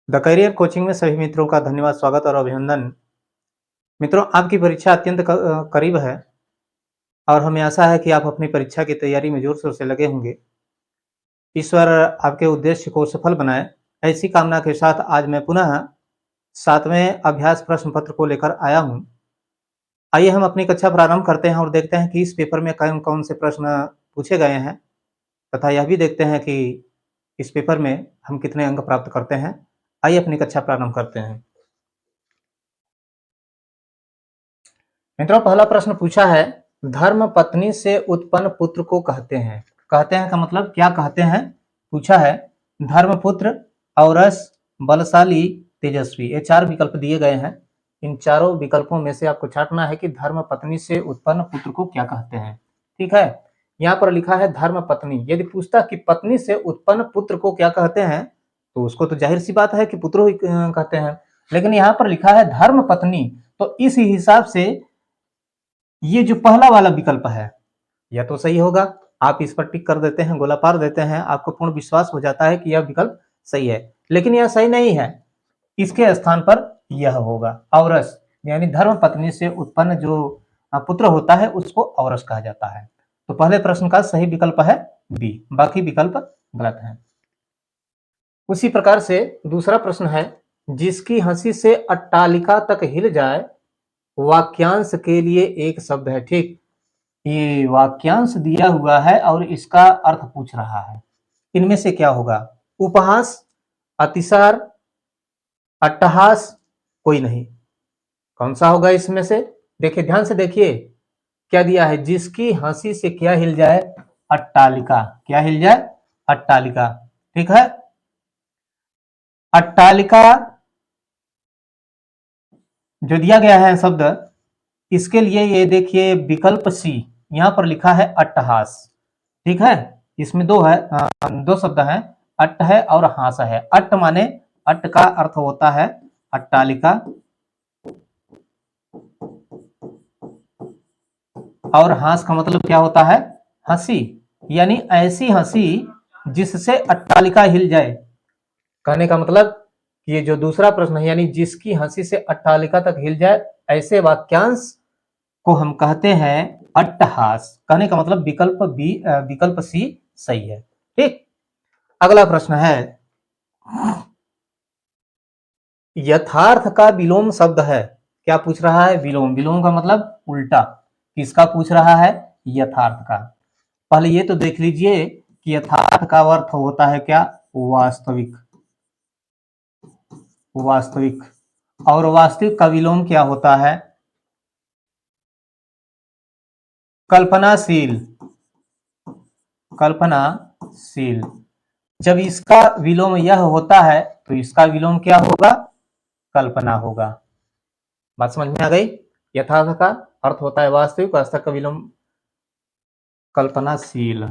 The career coaching में सभी मित्रों का धन्यवाद, स्वागत और अभिनंदन। मित्रों, आपकी परीक्षा अत्यंत करीब है और हमें आशा है कि आप अपनी परीक्षा की तैयारी में जोर-शोर से लगे होंगे। ईश्वर आपके उद्देश्य को सफल बनाए, ऐसी कामना के साथ आज मैं पुनः 7वें अभ्यास प्रश्न पत्र को लेकर आया हूँ। आइए हम अपनी कक्षा प्रारंभ करते हैं और देखते हैं कि इस पेपर में कौन-कौन से प्रश्न पूछे गए हैं तथा यह भी देखते हैं कि इस पेपर में हम कितने अंक प्राप्त करते हैं। आइए अपनी कक्षा प्रारंभ करते हैं। मित्रों, पहला प्रश्न पूछा है, धर्म पत्नी से उत्पन्न पुत्र को कहते हैं। कहते हैं का मतलब क्या कहते हैं? पूछा है, धर्मपुत्र, औरस, बलशाली, तेजस्वी। ये 4 विकल्प दिए गए हैं। इन चारों विकल्पों में से आपको छांटना है कि धर्म पत्नी से उत्पन्न पुत्र को क्या कहते हैं। ठीक है, यहाँ पर लिखा है धर्म पत्नी। यदि पूछता कि पत्नी से उत्पन्न पुत्र को क्या कहते हैं, तो उसको तो जाहिर सी बात है कि पुत्र ही कहते हैं। लेकिन यहाँ पर लिखा है धर्म पत्नी, तो इस हिसाब से ये जो पहला वाला विकल्प है यह तो सही होगा। आप इस पर टिक कर देते हैं, गोला पार देते हैं, आपको पूर्ण विश्वास हो जाता है कि यह विकल्प सही है। लेकिन यह सही नहीं है, इसके स्थान पर यह होगा औरस, यानी धर्म पत्नी से उत्पन्न जो पुत्र होता है उसको औरस कहा जाता है। तो पहले प्रश्न का सही विकल्प है बी, बाकी विकल्प गलत है। उसी प्रकार से दूसरा प्रश्न है, जिसकी हंसी से अट्टालिका तक हिल जाए, वाक्यांश के लिए एक शब्द है। ठीक, ये वाक्यांश दिया हुआ है और इसका अर्थ पूछ रहा है। इनमें से क्या होगा? उपहास, अतिसार, अट्टहास, कोई नहीं। कौन सा होगा इसमें से? देखिए, ध्यान से देखिए क्या दिया है, जिसकी हंसी से क्या हिल जाए? अट्टालिका। क्या हिल जाए? अट्टालिका। ठीक है, अट्टालिका जो दिया गया है शब्द, इसके लिए ये देखिए विकल्प सी, यहां पर लिखा है अट्टहास। ठीक है, इसमें दो शब्द हैं, अट्ट है और हास है। अट्ट माने, अट्ट का अर्थ होता है अट्टालिका, और हास का मतलब क्या होता है? हंसी, यानी ऐसी हंसी जिससे अट्टालिका हिल जाए। कहने का मतलब ये जो दूसरा प्रश्न है, यानी जिसकी हंसी से अट्टालिका तक हिल जाए, ऐसे वाक्यांश को हम कहते हैं अट्टहास। कहने का मतलब विकल्प बी, विकल्प सी सही है। ठीक, अगला प्रश्न है, यथार्थ का विलोम शब्द है। क्या पूछ रहा है? विलोम। विलोम का मतलब उल्टा। किसका पूछ रहा है? यथार्थ का। पहले ये तो देख लीजिए कि यथार्थ का अर्थ होता है क्या? वास्तविक। वास्तविक। और वास्तविक का विलोम क्या होता है? कल्पनाशील। कल्पनाशील। जब इसका विलोम यह होता है तो इसका विलोम क्या होगा? कल्पना होगा। बात समझ में आ गई? यथार्थ का अर्थ होता है वास्तविक, वास्तविक का विलोम कल्पनाशील।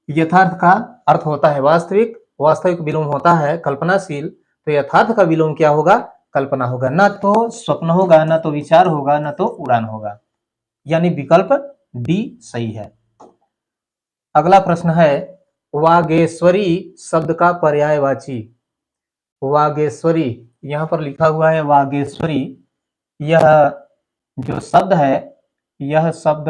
यथार्थ का अर्थ होता है वास्तविक, वास्तविक विलोम होता है कल्पनाशील। तो यथार्थ का विलोम क्या होगा? कल्पना होगा। ना तो स्वप्न होगा, ना तो विचार होगा, ना तो उड़ान होगा। यानी विकल्प डी सही है। अगला प्रश्न है, वागेश्वरी शब्द का पर्यायवाची। वागेश्वरी, यहां पर लिखा हुआ है वागेश्वरी। यह जो शब्द है, यह शब्द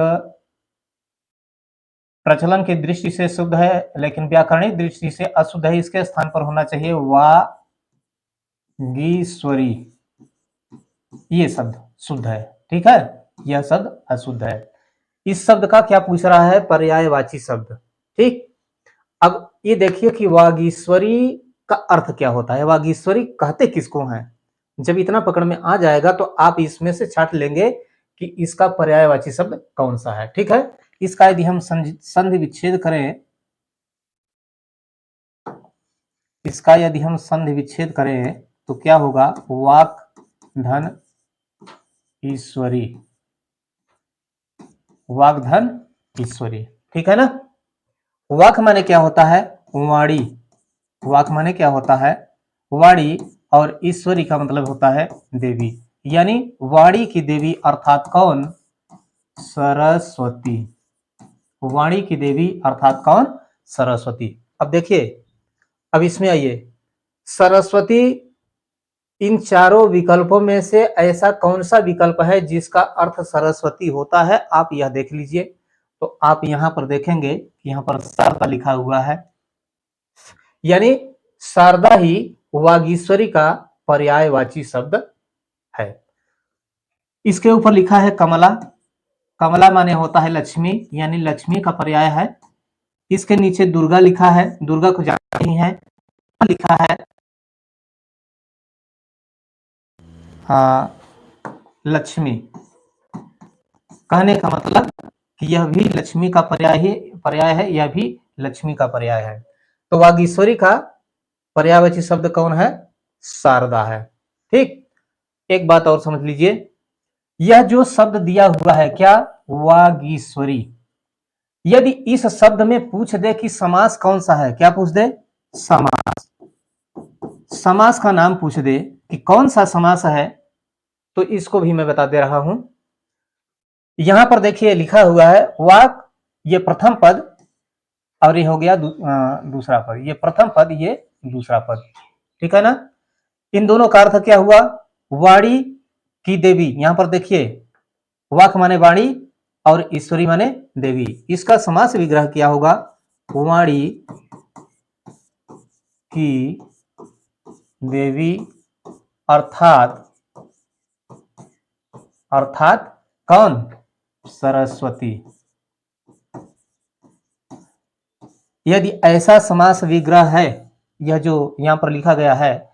प्रचलन की दृष्टि से शुद्ध है, लेकिन व्याकरणिक दृष्टि से अशुद्ध है। इसके स्थान पर होना चाहिए वागीश्वरी। ये शब्द शुद्ध है। ठीक है, यह शब्द अशुद्ध है। इस शब्द का क्या पूछ रहा है? पर्यायवाची शब्द। ठीक, अब ये देखिए कि वागीश्वरी का अर्थ क्या होता है, वागीश्वरी कहते किसको हैं। जब इतना पकड़ में आ जाएगा तो आप इसमें से छांट लेंगे कि इसका पर्यायवाची शब्द कौन सा है। ठीक है, इसका यदि हम संधि विच्छेद करें, इसका यदि हम संधि विच्छेद करें तो क्या होगा? वाक धन ईश्वरी। वाक धन ईश्वरी। ठीक है ना? वाक माने क्या होता है? वाणी। वाक माने क्या होता है? वाणी। और ईश्वरी का मतलब होता है देवी, यानी वाणी की देवी अर्थात कौन? सरस्वती। वाणी की देवी अर्थात कौन? सरस्वती। अब देखिए, अब इसमें आइए, सरस्वती इन चारों विकल्पों में से ऐसा कौन सा विकल्प है जिसका अर्थ सरस्वती होता है, आप यह देख लीजिए। तो आप यहां पर देखेंगे कि यहां पर शारदा लिखा हुआ है, यानी शारदा ही वागीश्वरी का पर्यायवाची शब्द है। इसके ऊपर लिखा है कमला। कमला माने होता है लक्ष्मी, यानी लक्ष्मी का पर्याय है। इसके नीचे दुर्गा लिखा है, दुर्गा को जानते ही है। लिखा है लक्ष्मी, कहने का मतलब कि यह भी लक्ष्मी का पर्याय है, यह भी लक्ष्मी का पर्याय है। तो वागीश्वरी का पर्यायवाची शब्द कौन है? शारदा है। ठीक, एक बात और समझ लीजिए, यह जो शब्द दिया हुआ है क्या, वागीश्वरी, यदि इस शब्द में पूछ दे कि समास कौन सा है, क्या पूछ दे? समास। समास का नाम पूछ दे कि कौन सा समास है, तो इसको भी मैं बता दे रहा हूं। यहां पर देखिए लिखा हुआ है वाक, ये प्रथम पद, और ये हो गया दूसरा पद, ये प्रथम पद, ये दूसरा पद, ठीक है ना। इन दोनों का अर्थ क्या हुआ? वाणी की देवी। यहां पर देखिए वाक माने वाणी और ईश्वरी माने देवी, इसका समास विग्रह क्या होगा? वाणी की देवी अर्थात कौन? सरस्वती। यदि ऐसा समास विग्रह है, यह जो यहां पर लिखा गया है,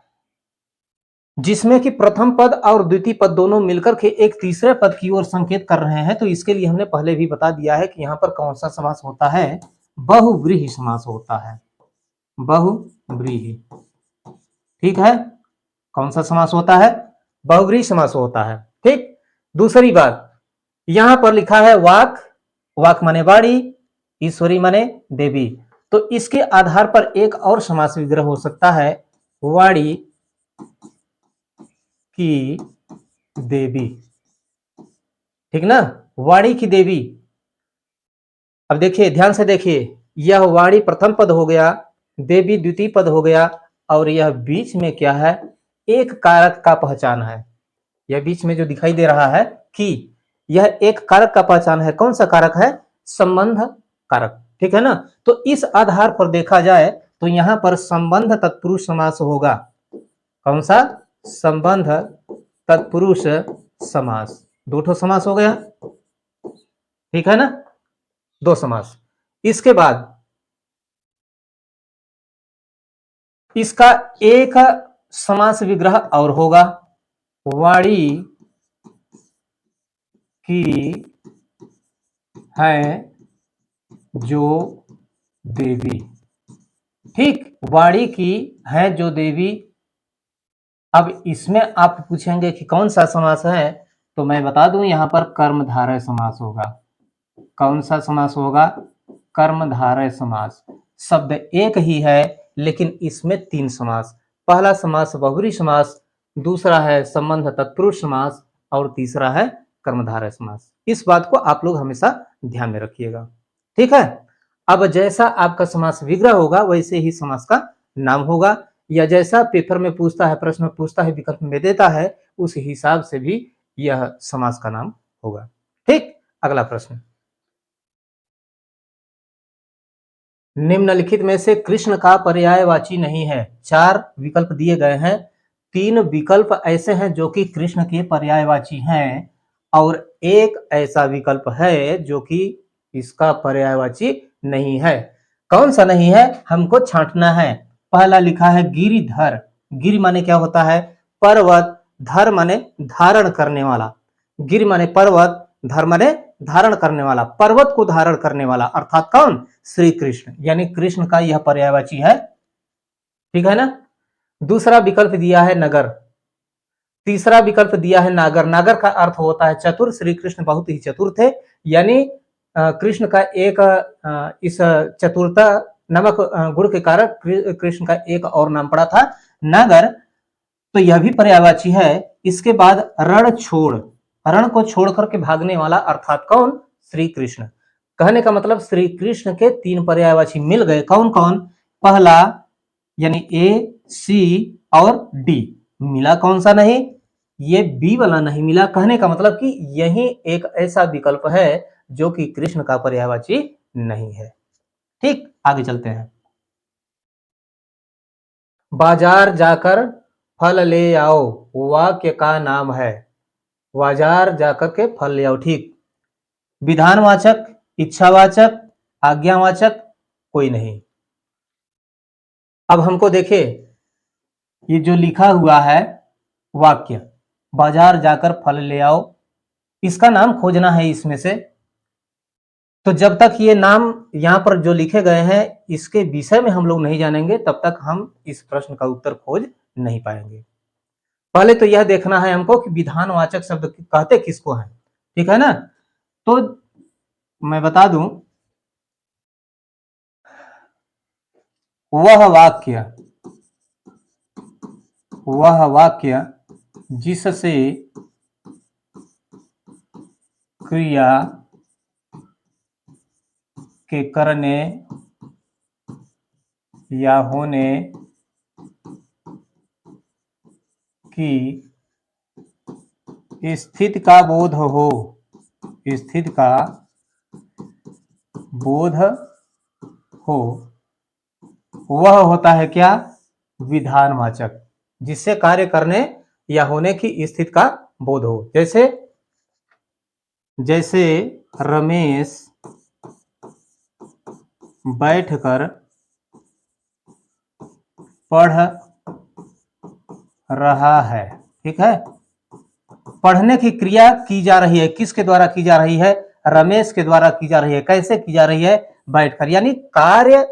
जिसमें कि प्रथम पद और द्वितीय पद दोनों मिलकर के एक तीसरे पद की ओर संकेत कर रहे हैं, तो इसके लिए हमने पहले भी बता दिया है कि यहां पर कौन सा समास होता है? बहुव्रीहि समास होता है, बहुव्रीहि। ठीक है, कौन सा समास होता है? बहुव्रीहि समास होता है। ठीक, दूसरी बात, यहां पर लिखा है वाक, वाक माने वाणी, ईश्वरी माने देवी, तो इसके आधार पर एक और समास विग्रह हो सकता है, वाणी की देवी। ठीक ना, वाणी की देवी। अब देखिए, ध्यान से देखिए, यह वाणी प्रथम पद हो गया, देवी द्वितीय पद हो गया, और यह बीच में क्या है? एक कारक का पहचान है। यह बीच में जो दिखाई दे रहा है कि यह एक कारक का पहचान है। कौन सा कारक है? संबंध कारक। ठीक है ना, तो इस आधार पर देखा जाए तो यहां पर संबंध तत्पुरुष समास होगा। कौन सा? संबंध तत्पुरुष समास। दो ठो समास हो गया, ठीक है ना, दो समास। इसके बाद इसका एक समास विग्रह और होगा, वाणी की है जो देवी। ठीक, वाणी की है जो देवी। अब इसमें आप पूछेंगे कि कौन सा समास है, तो मैं बता दूं, यहां पर कर्मधारय समास होगा। कौन सा समास होगा? कर्मधारय समास। शब्द एक ही है लेकिन इसमें तीन समास। पहला समास बहुव्रीहि समास, दूसरा है संबंध तत्पुरुष समास, और तीसरा है कर्मधारय समास। इस बात को आप लोग हमेशा ध्यान में रखिएगा, ठीक है। अब जैसा आपका समास विग्रह होगा वैसे ही समास का नाम होगा, या जैसा पेपर में पूछता है, प्रश्न में पूछता है, विकल्प में देता है, उस हिसाब से भी यह समास का नाम होगा। ठीक, अगला प्रश्न, निम्नलिखित में से कृष्ण का पर्यायवाची नहीं है। चार विकल्प दिए गए हैं, तीन विकल्प ऐसे हैं जो कि कृष्ण के पर्यायवाची हैं, और एक ऐसा विकल्प है जो कि इसका पर्यायवाची नहीं है। कौन सा नहीं है, हमको छांटना है। पहला लिखा है गिरिधर। गिरि माने क्या होता है? पर्वत। धर माने धारण करने वाला। गिरि माने पर्वत, धर माने धारण करने वाला, पर्वत को धारण करने वाला, अर्थात कौन? श्री कृष्ण, यानी कृष्ण का यह पर्यायवाची है। ठीक है ना। दूसरा विकल्प दिया है नगर। तीसरा विकल्प दिया है नागर। नागर का अर्थ होता है चतुर। श्री कृष्ण बहुत ही चतुर थे, यानी कृष्ण का एक इस चतुरता नामक गुण के कारण कृष्ण का एक और नाम पड़ा था नागर, तो यह भी पर्यायवाची है। इसके बाद रण छोड़, रण को छोड़ करके भागने वाला, अर्थात कौन? श्री कृष्ण। कहने का मतलब श्री कृष्ण के तीन पर्यायवाची मिल गए। कौन कौन? पहला यानी ए सी और डी मिला, कौन सा नहीं, ये बी वाला नहीं मिला। कहने का मतलब कि यही एक ऐसा विकल्प है जो कि कृष्ण का पर्यायवाची नहीं है। ठीक, आगे चलते हैं। बाजार जाकर फल ले आओ वाक्य का नाम है। बाजार जाकर के फल ले आओ, ठीक। विधानवाचक, इच्छावाचक, आज्ञावाचक, कोई नहीं। अब हमको देखिए, ये जो लिखा हुआ है वाक्य, बाजार जाकर फल ले आओ, इसका नाम खोजना है इसमें से। तो जब तक ये नाम यहां पर जो लिखे गए हैं इसके विषय में हम लोग नहीं जानेंगे, तब तक हम इस प्रश्न का उत्तर खोज नहीं पाएंगे। पहले तो यह देखना है हमको कि विधानवाचक शब्द कहते किसको हैं, ठीक है ना। तो मैं बता दूं, वह वाक्य जिससे क्रिया के करने या होने की स्थिति का बोध हो, स्थिति का बोध हो, वह होता है क्या, विधानवाचक। जिससे कार्य करने या होने की स्थिति का बोध हो। जैसे रमेश बैठकर पढ़ रहा है, ठीक है। पढ़ने की क्रिया की जा रही है, किसके द्वारा की जा रही है, रमेश के द्वारा की जा रही है। कैसे की जा रही है, बैठकर, यानी कार्य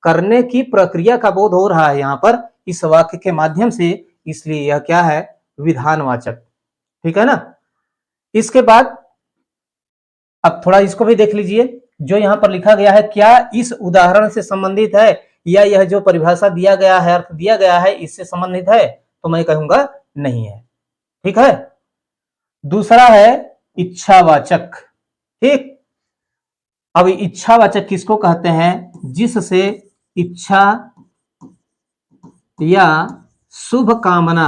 करने की प्रक्रिया का बोध हो रहा है यहां पर इस वाक्य के माध्यम से, इसलिए यह क्या है, विधानवाचक, ठीक है ना। इसके बाद अब थोड़ा इसको भी देख लीजिए, जो यहां पर लिखा गया है क्या इस उदाहरण से संबंधित है, या यह जो परिभाषा दिया गया है, अर्थ दिया गया है, इससे संबंधित है, तो मैं कहूंगा नहीं है, ठीक है। दूसरा है इच्छावाचक, ठीक। अब इच्छावाचक किसको कहते हैं, जिससे इच्छा या शुभ कामना,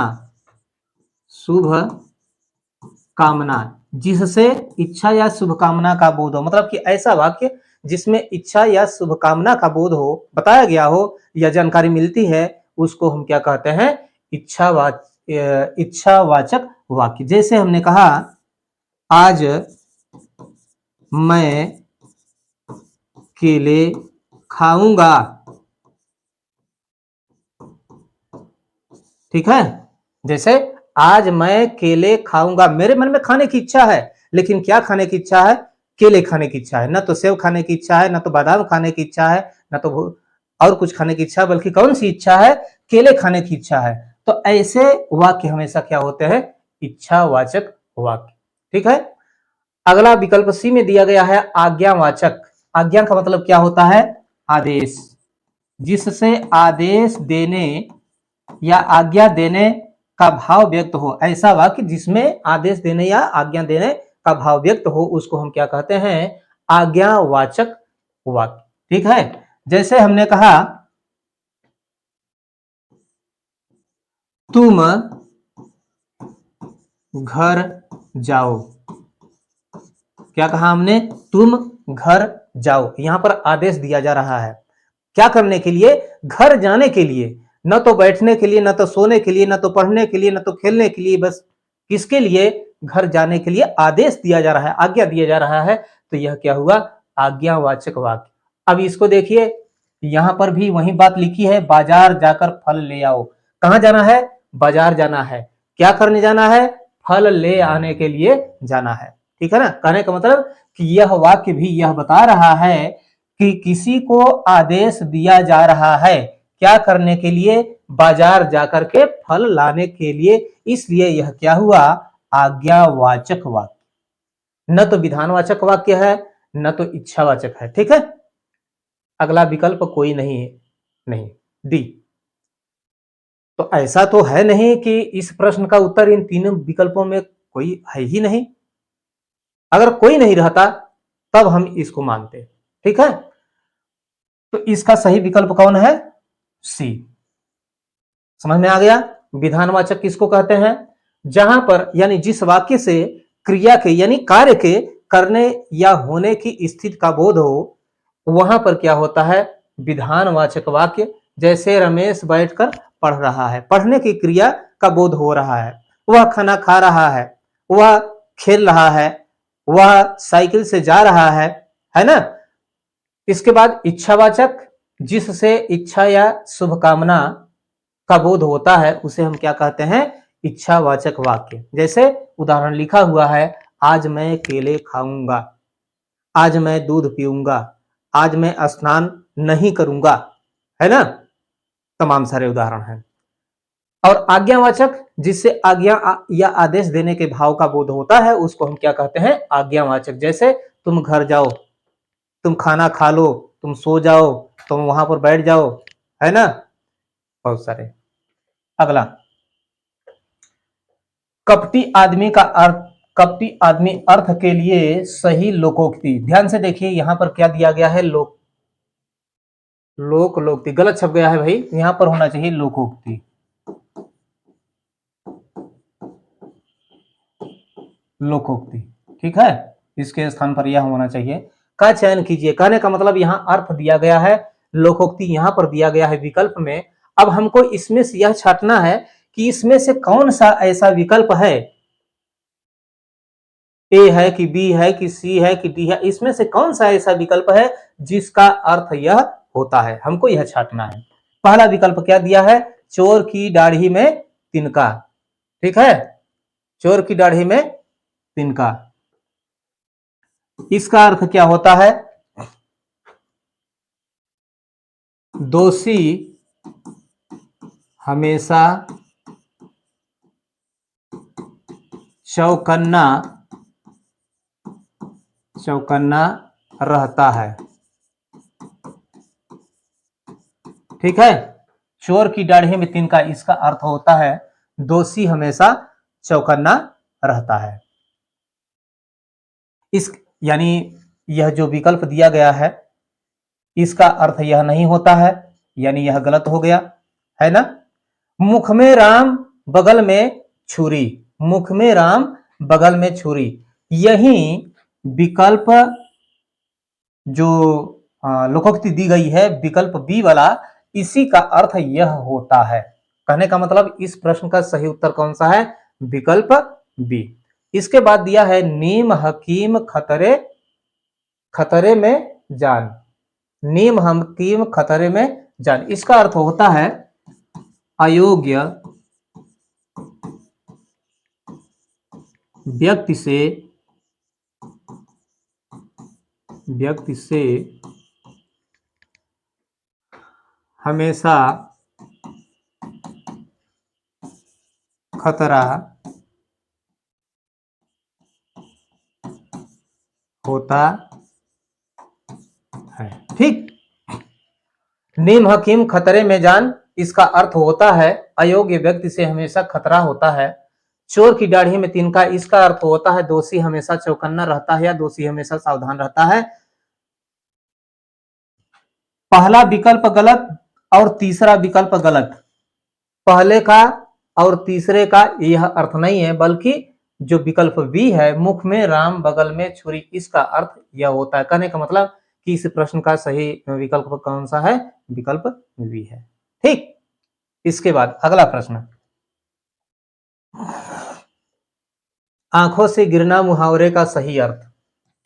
जिससे इच्छा या शुभ कामना का बोध हो, मतलब कि ऐसा वाक्य जिसमें इच्छा या शुभ कामना का बोध हो, बताया गया हो या जानकारी मिलती है, उसको हम क्या कहते हैं, इच्छावाचक वाक्य। जैसे हमने कहा आज मैं केले खाऊंगा, ठीक है। जैसे आज मैं केले खाऊंगा, मेरे मन में खाने की इच्छा है, लेकिन क्या खाने की इच्छा है, केले खाने की इच्छा है। ना तो सेव खाने की इच्छा है, ना तो बादाम खाने की इच्छा है, ना तो और कुछ खाने की इच्छा, बल्कि कौन सी इच्छा है, केले खाने की इच्छा है। तो ऐसे वाक्य हमेशा क्या होते हैं, इच्छावाचक वाक्य, ठीक है। अगला विकल्प सी में दिया गया है आज्ञावाचक। आज्ञा का मतलब क्या होता है, आदेश, जिससे आदेश देने या आज्ञा देने का भाव व्यक्त हो, ऐसा वाक्य जिसमें आदेश देने या आज्ञा देने का भाव व्यक्त हो, उसको हम क्या कहते हैं, आज्ञावाचक वाक्य, ठीक है। जैसे हमने कहा तुम घर जाओ, क्या कहा हमने, तुम घर जाओ, यहां पर आदेश दिया जा रहा है क्या करने के लिए, घर जाने के लिए, न तो बैठने के लिए, न तो सोने के लिए, न तो पढ़ने के लिए, न तो खेलने के लिए, बस किसके लिए, घर जाने के लिए आदेश दिया जा रहा है, आज्ञा दिया जा रहा है। तो यह क्या हुआ, आज्ञावाचक वाक्य। अब इसको देखिए, यहां पर भी वही बात लिखी है, बाजार जाकर फल ले आओ। कहां जाना है, बाजार जाना है, क्या करने जाना है, फल ले आने के लिए जाना है, ठीक है ना। कहने का मतलब कि यह वाक्य भी यह बता रहा है कि किसी को आदेश दिया जा रहा है क्या करने के लिए, बाजार जाकर के फल लाने के लिए, इसलिए यह क्या हुआ, आज्ञावाचक वाक्य, न तो विधानवाचक वाक्य है, न तो इच्छावाचक है, ठीक है। अगला विकल्प कोई नहीं है, नहीं, डी। तो ऐसा तो है नहीं कि इस प्रश्न का उत्तर इन तीनों विकल्पों में कोई है ही नहीं। अगर कोई नहीं रहता तब हम इसको मानते, ठीक है। तो इसका सही विकल्प कौन है, सी। समझ में आ गया? विधानवाचक किसको कहते हैं? जहां पर यानी जिस वाक्य से क्रिया के यानी कार्य के करने या होने की स्थिति का बोध हो, वहां पर क्या होता है? विधानवाचक वाक्य। जैसे रमेश बैठकर पढ़ रहा है, पढ़ने की क्रिया का बोध हो रहा है, वह खाना खा रहा है, वह खेल रहा है, वह साइकिल से जा रहा है ना? इसके बाद इच्छावाचक, जिससे इच्छा या शुभकामना का बोध होता है, उसे हम क्या कहते हैं? इच्छावाचक वाक्य। जैसे उदाहरण लिखा हुआ है, आज मैं केले खाऊंगा, आज मैं दूध पीऊंगा, आज मैं स्नान नहीं करूंगा, है ना? तमाम सारे उदाहरण हैं। और आज्ञावाचक, जिससे आज्ञा या आदेश देने के भाव का बोध होता है, उसको हम क्या कहते हैं? आज्ञावाचक। जैसे तुम घर जाओ, तुम खाना खा लो, तुम सो जाओ, तुम वहां पर बैठ जाओ, है ना? बहुत सारे। अगला, कपटी आदमी का अर्थ, कपटी आदमी अर्थ के लिए सही लोकोक्ति। ध्यान से देखिए, यहां पर क्या दिया गया है? लोकोक्ति गलत छप गया है भाई, यहां पर होना चाहिए लोकोक्ति। लोकोक्ति, ठीक है, इसके स्थान पर यह होना चाहिए। का चयन कीजिए। कहने का मतलब यहां अर्थ दिया गया है, लोकोक्ति यहां पर दिया गया है विकल्प में। अब हमको इसमें से यह छांटना है कि इसमें से कौन सा ऐसा विकल्प है, ए है कि बी है कि सी है कि डी है, इसमें से कौन सा ऐसा विकल्प है जिसका अर्थ यह होता है, हमको यह छांटना है। पहला विकल्प क्या दिया है? चोर की दाढ़ी में तिनका, ठीक है, चोर की दाढ़ी में तिनका। इसका अर्थ क्या होता है? दोषी हमेशा चौकन्ना रहता है, ठीक है। चोर की दाढ़ी में तिनका, इसका अर्थ होता है दोषी हमेशा चौकन्ना रहता है। इस यानी यह जो विकल्प दिया गया है, इसका अर्थ यह नहीं होता है, यानी यह गलत हो गया, है ना? मुख में राम बगल में छुरी, मुख में राम बगल में छुरी, यही विकल्प जो लोकोक्ति दी गई है, विकल्प बी वाला, इसी का अर्थ यह होता है। कहने का मतलब इस प्रश्न का सही उत्तर कौन सा है? विकल्प बी। इसके बाद दिया है नीम हकीम खतरे में जान, नीम हकीम खतरे में जान, इसका अर्थ होता है अयोग्य व्यक्ति से हमेशा खतरा होता है, ठीक। नीम हकीम खतरे में जान, इसका अर्थ होता है अयोग्य व्यक्ति से हमेशा खतरा होता है। चोर की दाढ़ी में तिनका, इसका अर्थ होता है दोषी हमेशा चौकन्ना रहता है या दोषी हमेशा सावधान रहता है। पहला विकल्प गलत और तीसरा विकल्प गलत। पहले का और तीसरे का यह अर्थ नहीं है, बल्कि जो विकल्प बी है, मुख में राम बगल में छुरी, इसका अर्थ यह होता है। कहने का मतलब कि इस प्रश्न का सही विकल्प कौन सा है? विकल्प बी है, ठीक। इसके बाद अगला प्रश्न, आंखों से गिरना मुहावरे का सही अर्थ।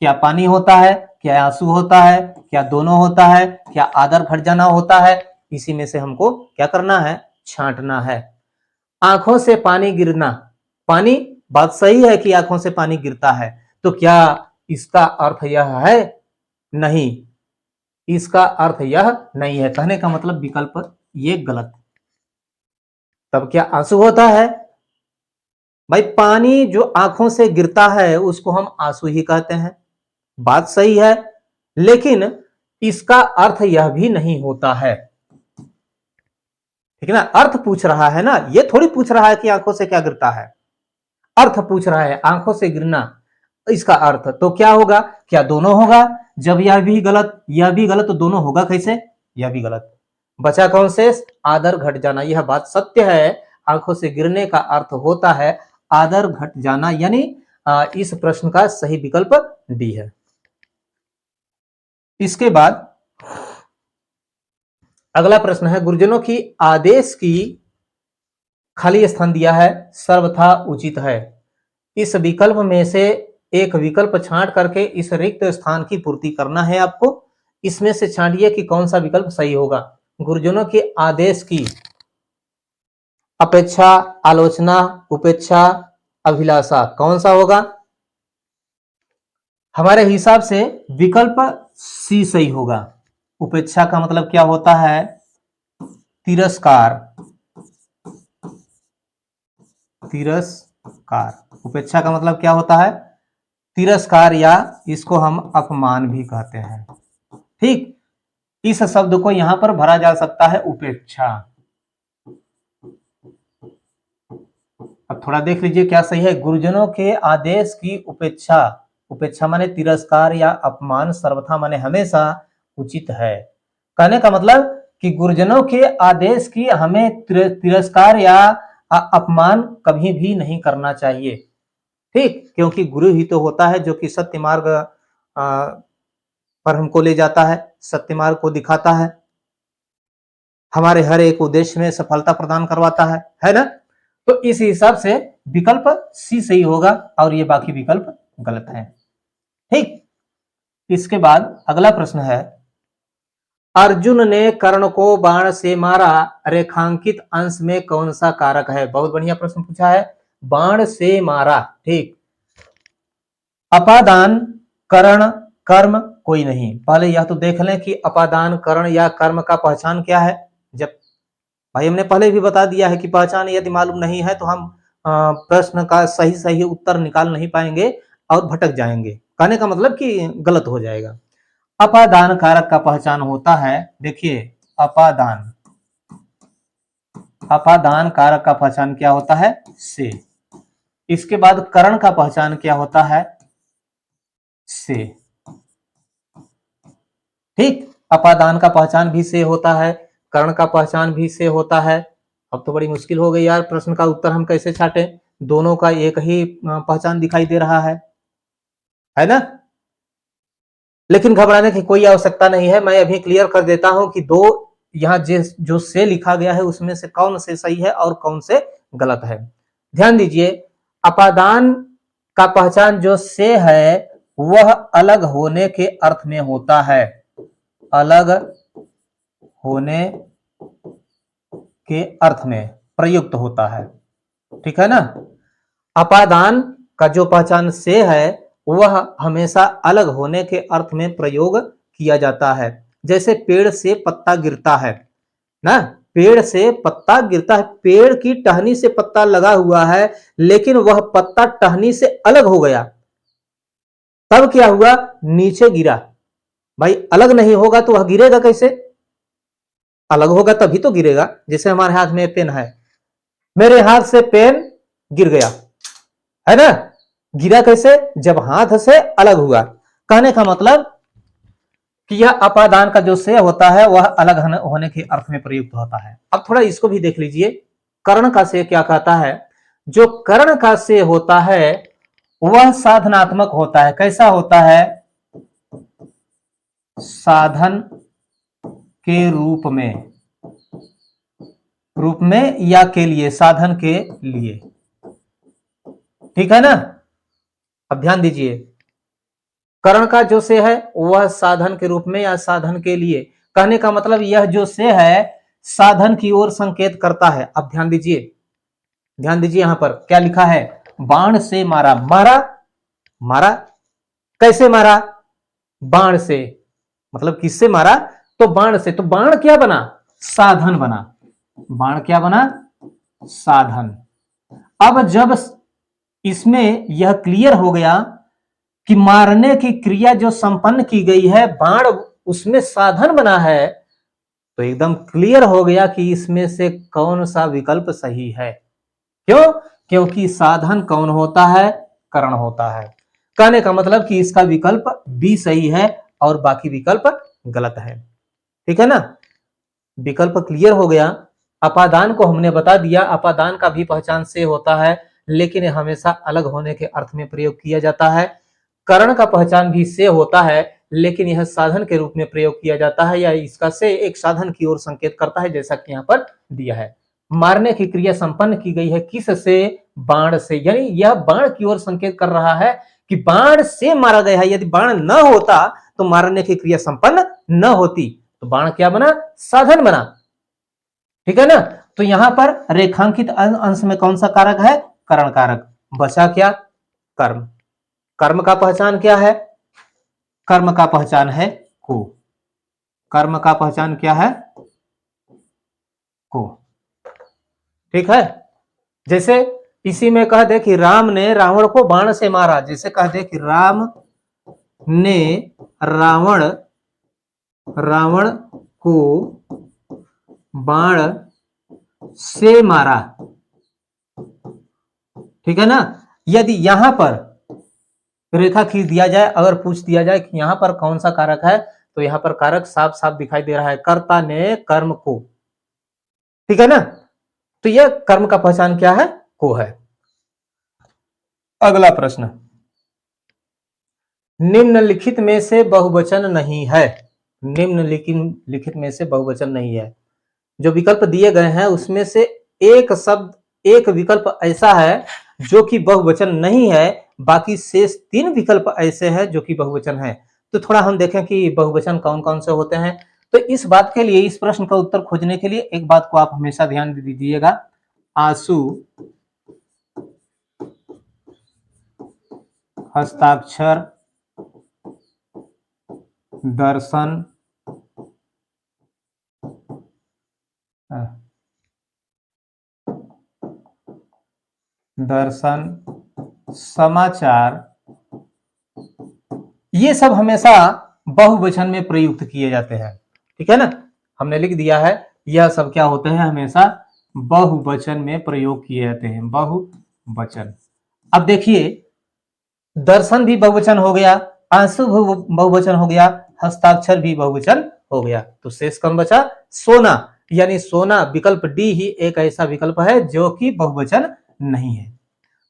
क्या पानी होता है, क्या आंसू होता है, क्या दोनों होता है, क्या आदर घट जाना होता है? इसी में से हमको क्या करना है? छांटना है। आंखों से पानी गिरना, पानी, बात सही है कि आंखों से पानी गिरता है, तो क्या इसका अर्थ यह है? नहीं, इसका अर्थ यह नहीं है। कहने का मतलब विकल्प ये गलत। तब क्या आंसू होता है? भाई पानी जो आंखों से गिरता है उसको हम आंसू ही कहते हैं, बात सही है, लेकिन इसका अर्थ यह भी नहीं होता है, ठीक है ना। अर्थ पूछ रहा है ना, ये थोड़ी पूछ रहा है कि आंखों से क्या गिरता है, अर्थ पूछ रहा है, आंखों से गिरना, इसका अर्थ तो क्या होगा? क्या दोनों होगा? जब यह भी गलत तो दोनों होगा कैसे? यह भी गलत। बचा कौन शेष? आदर घट जाना। यह बात सत्य है, आंखों से गिरने का अर्थ होता है आदर घट जाना, यानी इस प्रश्न का सही विकल्प डी है। इसके बाद अगला प्रश्न है, गुरुजनों की आदेश की खाली स्थान दिया है सर्वथा उचित है। इस विकल्प में से एक विकल्प छांट करके इस रिक्त स्थान की पूर्ति करना है आपको। इसमें से छांटिए कि कौन सा विकल्प सही होगा। गुरुजनों के आदेश की अपेक्षा, आलोचना, उपेक्षा, अभिलाषा, कौन सा होगा? हमारे हिसाब से विकल्प सी सही होगा। उपेक्षा का मतलब क्या होता है? तिरस्कार। तिरस्कार। उपेक्षा का मतलब क्या होता है? तिरस्कार, या इसको हम अपमान भी कहते हैं। ठीक, इस शब्द को यहां पर भरा जा सकता है उपेक्षा। अब थोड़ा देख लीजिए क्या सही है। गुरुजनों के आदेश की उपेक्षा, उपेक्षा माने तिरस्कार या अपमान, सर्वथा माने हमेशा उचित है। कहने का मतलब कि गुरुजनों के आदेश की हमें तिरस्कार या अपमान कभी भी नहीं करना चाहिए। ठीक, क्योंकि गुरु ही तो होता है जो कि सत्य मार्ग पर हमको ले जाता है, सत्य मार्ग को दिखाता है, हमारे हर एक उद्देश्य में सफलता प्रदान करवाता है ना। तो इस हिसाब से विकल्प सी सही होगा और ये बाकी विकल्प गलत है। ठीक, इसके बाद अगला प्रश्न है, अर्जुन ने कर्ण को बाण से मारा, रेखांकित अंश में कौन सा कारक है? बहुत बढ़िया प्रश्न पूछा है। बाण से मारा, ठीक। अपादान, करण, कर्म कोई नहीं। पहले यह तो देख लें कि अपादान, करण या कर्म का पहचान क्या है। जब भाई हमने पहले भी बता दिया है कि पहचान यदि मालूम नहीं है तो हम प्रश्न का सही उत्तर निकाल नहीं पाएंगे और भटक जाएंगे। कहने का मतलब कि गलत हो जाएगा। अपादान कारक का पहचान होता है, देखिए अपादान, अपादान कारक का पहचान क्या होता है? से। इसके बाद करण का पहचान क्या होता है? से। ठीक, अपादान का पहचान भी से होता है, कर्ण का पहचान भी से होता है। अब तो बड़ी मुश्किल हो गई यार, प्रश्न का उत्तर हम कैसे छांटे? दोनों का एक ही पहचान दिखाई दे रहा है ना। लेकिन घबराने की कोई आवश्यकता नहीं है, मैं अभी क्लियर कर देता हूं कि दो यहाँ जो से लिखा गया है उसमें से कौन से सही है और कौन से गलत है। ध्यान दीजिए, अपादान का पहचान जो से है वह अलग होने के अर्थ में होता है, अलग होने के अर्थ में प्रयुक्त होता है। ठीक है ना। अपादान का जो पहचान से है वह हमेशा अलग होने के अर्थ में प्रयोग किया जाता है। जैसे पेड़ से पत्ता गिरता है ना, पेड़ से पत्ता गिरता है, पेड़ की टहनी से पत्ता लगा हुआ है लेकिन वह पत्ता टहनी से अलग हो गया, तब क्या हुआ? नीचे गिरा। भाई अलग नहीं होगा तो वह गिरेगा कैसे? अलग होगा तभी तो गिरेगा। जैसे हमारे हाथ में पेन है, मेरे हाथ से पेन गिर गया है ना, गिरा कैसे? जब हाथ से अलग हुआ। कहने का मतलब कि यह अपादान का जो से होता है वह अलग होने के अर्थ में प्रयुक्त होता है। अब थोड़ा इसको भी देख लीजिए, कर्ण का से क्या कहता है? जो कर्ण का से होता है वह साधनात्मक होता है। कैसा होता है? साधन के रूप में या के लिए, साधन के लिए। ठीक है ना। अब ध्यान दीजिए, कर्ण का जो से है वह साधन के रूप में या साधन के लिए। कहने का मतलब यह जो से है साधन की ओर संकेत करता है। अब ध्यान दीजिए, ध्यान दीजिए, यहां पर क्या लिखा है? बाण से मारा। मारा, मारा कैसे मारा? बाण से, मतलब किससे मारा? तो बाण से। तो बाण क्या बना? साधन बना। बाण क्या बना? साधन। अब जब इसमें यह क्लियर हो गया कि मारने की क्रिया जो संपन्न की गई है, बाण उसमें साधन बना है, तो एकदम क्लियर हो गया कि इसमें से कौन सा विकल्प सही है। क्यों? क्योंकि साधन कौन होता है? कर्ण होता है। कहने का मतलब कि इसका विकल्प बी सही है और बाकी विकल्प गलत है। ठीक है ना। विकल्प क्लियर हो गया। अपादान को हमने बता दिया, अपादान का भी पहचान से होता है, लेकिन हमेशा अलग होने के अर्थ में प्रयोग किया जाता है। करण का पहचान भी से होता है, लेकिन यह साधन के रूप में प्रयोग किया जाता है, या इसका से एक साधन की ओर संकेत करता है, जैसा कि यहाँ पर दिया है। मारने की क्रिया संपन्न की गई है किस से? बाण से, यानी यह बाण की ओर संकेत कर रहा है कि बाण से मारा गया है। यदि बाण न होता तो मारने की क्रिया संपन्न न होती, तो बाण क्या बना? साधन बना। ठीक है ना? तो यहां पर रेखांकित अंश में कौन सा कारक है? करण कारक। बचा क्या? कर्म। कर्म का पहचान क्या है? कर्म का पहचान है को। कर्म का पहचान क्या है? को। ठीक है? जैसे इसी में कह दे कि राम ने रावण को बाण से मारा, जैसे कह दे कि राम ने रावण को बाण से मारा। ठीक है ना? यदि यहां पर रेखा खींच दिया जाए, अगर पूछ दिया जाए कि यहां पर कौन सा कारक है, तो यहां पर कारक साफ साफ दिखाई दे रहा है, कर्ता ने कर्म को। ठीक है ना? तो यह कर्म का पहचान क्या है? को है। अगला प्रश्न, निम्नलिखित में से बहुवचन नहीं है। निम्नलिखित में से बहुवचन नहीं है। जो विकल्प दिए गए हैं उसमें से एक शब्द, एक विकल्प ऐसा है जो कि बहुवचन नहीं है, बाकी शेष 3 विकल्प ऐसे हैं जो कि बहुवचन है। तो थोड़ा हम देखें कि बहुवचन कौन कौन से होते हैं। तो इस बात के लिए, इस प्रश्न का उत्तर खोजने के लिए एक बात को आप हमेशा ध्यान दीजिएगा। आंसू, हस्ताक्षर, दर्शन, समाचार, ये सब हमेशा बहुवचन में प्रयुक्त किए जाते हैं। ठीक है ना? हमने लिख दिया है, यह सब क्या होते हैं? हमेशा बहुवचन में प्रयोग किए जाते हैं। बहुवचन। अब देखिए, दर्शन भी बहुवचन हो गया, आंसू बहुवचन हो गया, हस्ताक्षर भी बहुवचन हो गया। तो शेष कौन बचा? सोना। यानी सोना, विकल्प डी ही एक ऐसा विकल्प है जो कि बहुवचन नहीं है।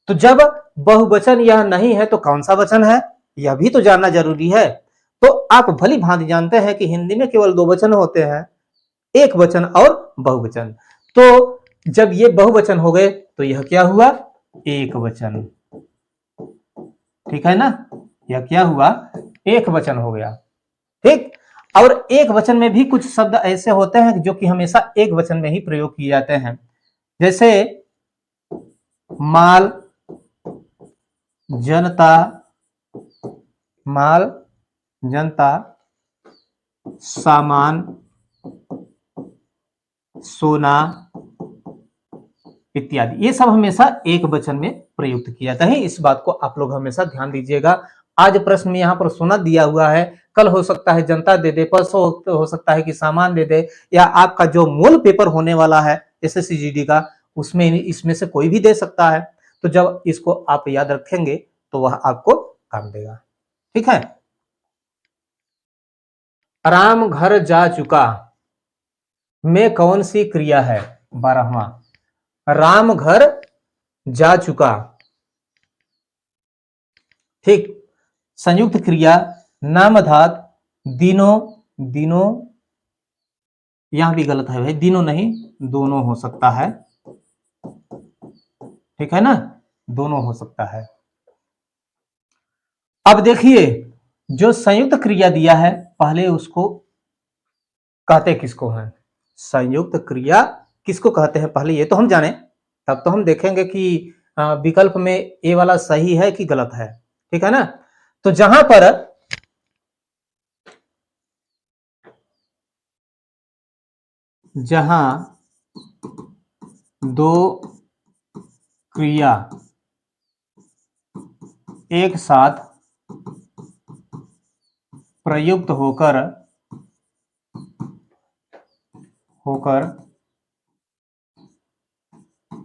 तो जब बहुवचन यह नहीं है तो कौन सा वचन है, यह भी तो जानना जरूरी है। तो आप भली भांति जानते हैं कि हिंदी में केवल 2 वचन होते हैं, एक वचन और बहुवचन। तो जब ये बहुवचन हो गए तो यह क्या हुआ? एक वचन। ठीक है ना? यह क्या हुआ? एक वचन हो गया। ठीक। और एक वचन में भी कुछ शब्द ऐसे होते हैं जो कि हमेशा एक वचन में ही प्रयोग किए जाते हैं, जैसे माल, जनता, माल, जनता, सामान, सोना इत्यादि। ये सब हमेशा एक वचन में प्रयुक्त किया जाता है। इस बात को आप लोग हमेशा ध्यान दीजिएगा। आज प्रश्न में यहाँ पर सोना दिया हुआ है, कल हो सकता है जनता दे दे, परसों हो सकता है कि सामान दे दे, या आपका जो मूल पेपर होने वाला है SSCGD का, उसमें इसमें से कोई भी दे सकता है। तो जब इसको आप याद रखेंगे तो वह आपको काम देगा। ठीक है? राम घर जा चुका में कौन सी क्रिया है? 12वां, राम घर जा चुका। ठीक। संयुक्त क्रिया, नामधात, दिनों, दिनों, यहां भी गलत है भाई, दिनों नहीं, दोनों हो सकता है। ठीक है ना? दोनों हो सकता है। अब देखिए, जो संयुक्त क्रिया दिया है, पहले उसको कहते किसको हैं? संयुक्त क्रिया किसको कहते हैं, पहले ये तो हम जाने, तब तो हम देखेंगे कि विकल्प में ए वाला सही है कि गलत है। ठीक है ना? तो जहां पर दो क्रिया एक साथ प्रयुक्त होकर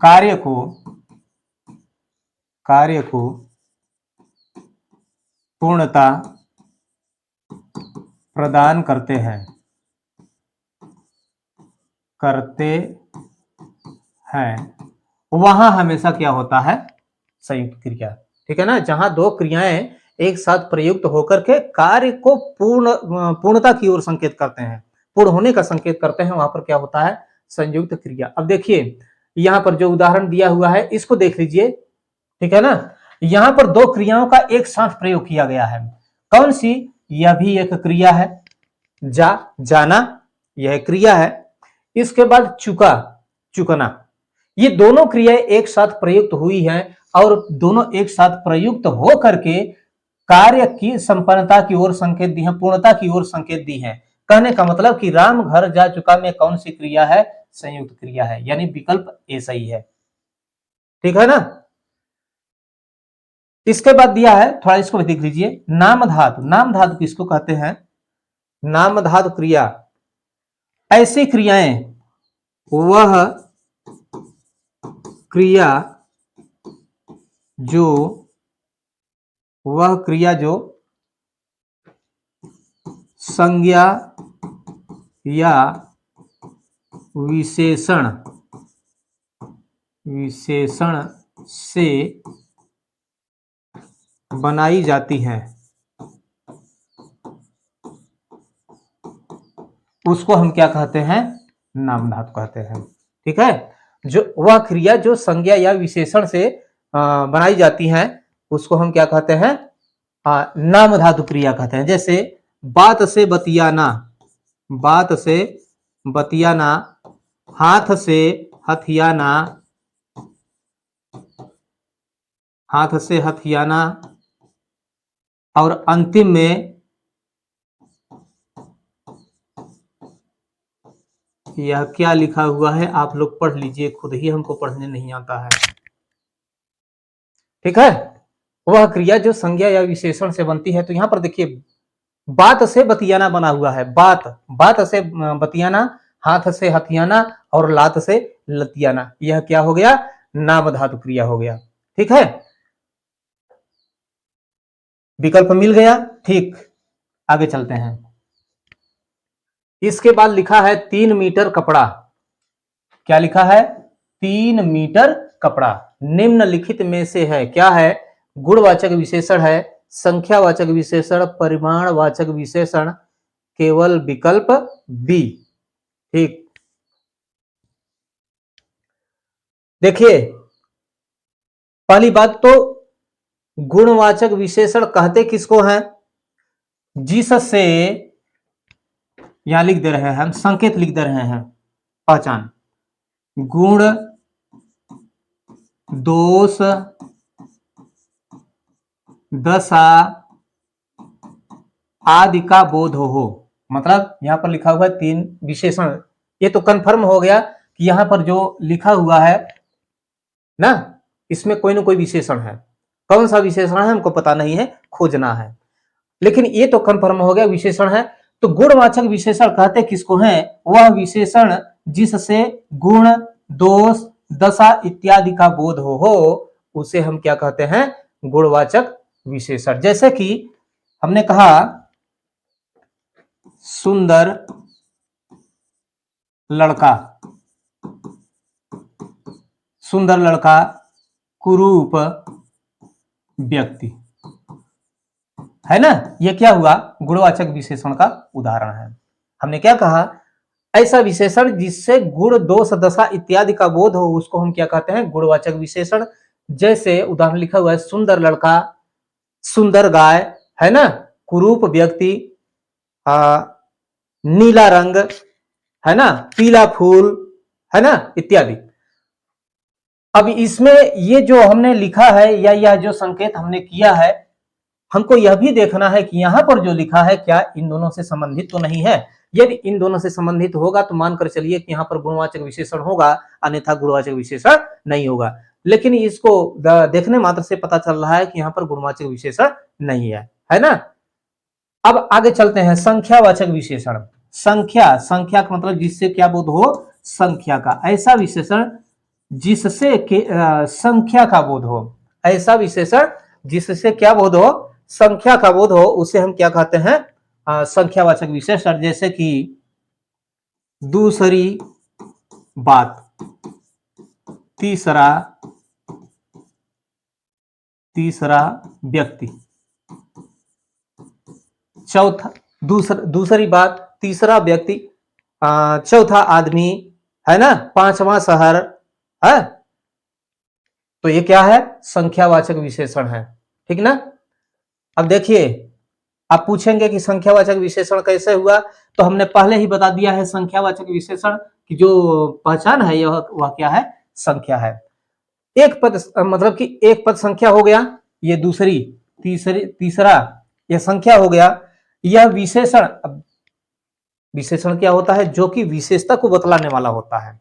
कार्य को पूर्णता प्रदान करते हैं, करते हैं वहां हमेशा क्या होता है, संयुक्त क्रिया। ठीक है ना, जहां दो क्रियाएं एक साथ प्रयुक्त होकर के कार्य को पूर्णता की ओर संकेत करते हैं, पूर्ण होने का संकेत करते हैं, वहां पर क्या होता है, संयुक्त क्रिया। अब देखिए यहां पर जो उदाहरण दिया हुआ है इसको देख लीजिए। ठीक है ना, यहां पर दो क्रियाओं का एक साथ प्रयोग किया गया है। कौन सी, यह भी एक क्रिया है, जाना, यह क्रिया है। इसके बाद चुका, चुकना, ये दोनों क्रियाएं एक साथ प्रयुक्त हुई हैं और दोनों एक साथ प्रयुक्त हो करके कार्य की संपन्नता की ओर संकेत दी है, पूर्णता की ओर संकेत दी है। कहने का मतलब कि राम घर जा चुका में कौन सी क्रिया है, संयुक्त क्रिया है, यानी विकल्प ए सही है। ठीक है ना। इसके बाद दिया है, थोड़ा इसको भी देख लीजिए, नाम धातु। नाम धातु किसको कहते हैं, नाम धातु क्रिया ऐसी क्रियाएं, वह क्रिया जो संज्ञा या विशेषण से बनाई जाती है, उसको हम क्या कहते हैं, नाम धातु कहते हैं। ठीक है, जो वह क्रिया जो संज्ञा या विशेषण से बनाई जाती है उसको हम क्या कहते हैं, नाम धातु क्रिया कहते हैं। जैसे बात से बतियाना, बात से बतियाना, हाथ से हथियाना, हाथ से हथियाना, और अंतिम में यह क्या लिखा हुआ है आप लोग पढ़ लीजिए खुद ही, हमको पढ़ने नहीं आता है। ठीक है, वह क्रिया जो संज्ञा या विशेषण से बनती है। तो यहां पर देखिए बात से बतियाना बना हुआ है, बात से बतियाना, हाथ से हथियाना और लात से लतियाना, यह क्या हो गया, नाम धातु क्रिया हो गया। ठीक है, विकल्प मिल गया। ठीक, आगे चलते हैं। इसके बाद लिखा है 3 मीटर कपड़ा। क्या लिखा है, 3 मीटर कपड़ा। निम्नलिखित में से है, क्या है, गुणवाचक विशेषण है, संख्यावाचक विशेषण, परिमाणवाचक विशेषण, केवल विकल्प बी। ठीक, देखिए पहली बात तो गुणवाचक विशेषण कहते किसको हैं, जिससे, यहां लिख दे रहे हैं हम, संकेत लिख दे रहे हैं, पहचान, गुण, दोष, दशा आदि का बोध हो। मतलब यहां पर लिखा हुआ है 3 विशेषण। ये तो कंफर्म हो गया कि यहां पर जो लिखा हुआ है ना, इसमें कोई ना कोई विशेषण है। कौन सा विशेषण है हमको पता नहीं है, खोजना है, लेकिन ये तो कंफर्म हो गया विशेषण है। तो गुणवाचक विशेषण कहते किसको हैं, वह विशेषण जिससे गुण, दोष, दशा इत्यादि का बोध हो उसे हम क्या कहते हैं, गुणवाचक विशेषण। जैसे कि हमने कहा सुंदर लड़का, सुंदर लड़का, कुरूप व्यक्ति, है ना, यह क्या हुआ, गुणवाचक विशेषण का उदाहरण है। हमने क्या कहा, ऐसा विशेषण जिससे गुण, दोष, दशा इत्यादि का बोध हो उसको हम क्या कहते हैं, गुणवाचक विशेषण। जैसे उदाहरण लिखा हुआ है, सुंदर लड़का, सुंदर गाय, है ना, कुरूप व्यक्ति, नीला रंग, है ना, पीला फूल, है ना, इत्यादि। अब इसमें ये जो हमने लिखा है या यह जो संकेत हमने किया है, हमको यह भी देखना है कि यहां पर जो लिखा है क्या इन दोनों से संबंधित तो नहीं है। यदि इन दोनों से संबंधित होगा तो मानकर चलिए कि यहां पर गुणवाचक विशेषण होगा, अन्यथा गुणवाचक विशेषण नहीं होगा। लेकिन इसको देखने मात्र से पता चल रहा है कि यहां पर गुणवाचक विशेषण नहीं है ना। अब आगे चलते हैं, संख्यावाचक विशेषण। संख्या का मतलब जिससे क्या बोध हो, संख्या का, ऐसा विशेषण जिससे संख्या का बोध हो, ऐसा विशेषण जिससे क्या बोध हो, संख्या का बोध हो, उसे हम क्या कहते हैं, संख्यावाचक विशेषण। जैसे कि दूसरी बात, तीसरा व्यक्ति, चौथा दूसरी बात, तीसरा व्यक्ति, चौथा आदमी, है ना, पांचवा शहर है। तो ये क्या है? संख्यावाचक विशेषण है। ठीक ना। अब देखिए, आप पूछेंगे कि संख्यावाचक विशेषण कैसे हुआ, तो हमने पहले ही बता दिया है संख्यावाचक विशेषण की जो पहचान है वह क्या है? संख्या है। एक पद मतलब कि एक पद संख्या हो गया, ये दूसरी तीसरा यह संख्या हो गया। यह विशेषण, विशेषण क्या होता है? जो कि विशेषता को बतलाने वाला होता है।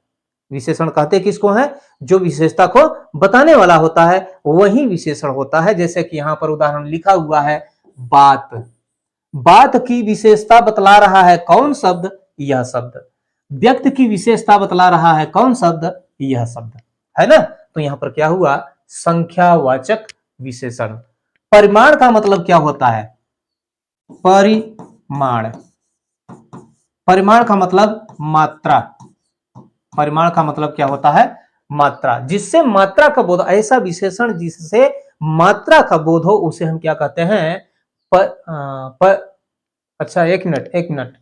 विशेषण कहते किसको है? जो विशेषता को बताने वाला होता है वही विशेषण होता है। जैसे कि यहां पर उदाहरण लिखा हुआ है, बात, बात की विशेषता बतला रहा है कौन शब्द? यह शब्द। व्यक्ति की विशेषता बतला रहा है कौन शब्द? यह शब्द, है ना। तो यहां पर क्या हुआ? संख्यावाचक विशेषण। परिमाण का मतलब क्या होता है? परिमाण, परिमाण का मतलब मात्रा, परिमाण का मतलब क्या होता है? मात्रा। जिससे मात्रा का बोध, ऐसा विशेषण जिससे मात्रा का बोध हो उसे हम क्या कहते हैं? अच्छा, एक मिनट,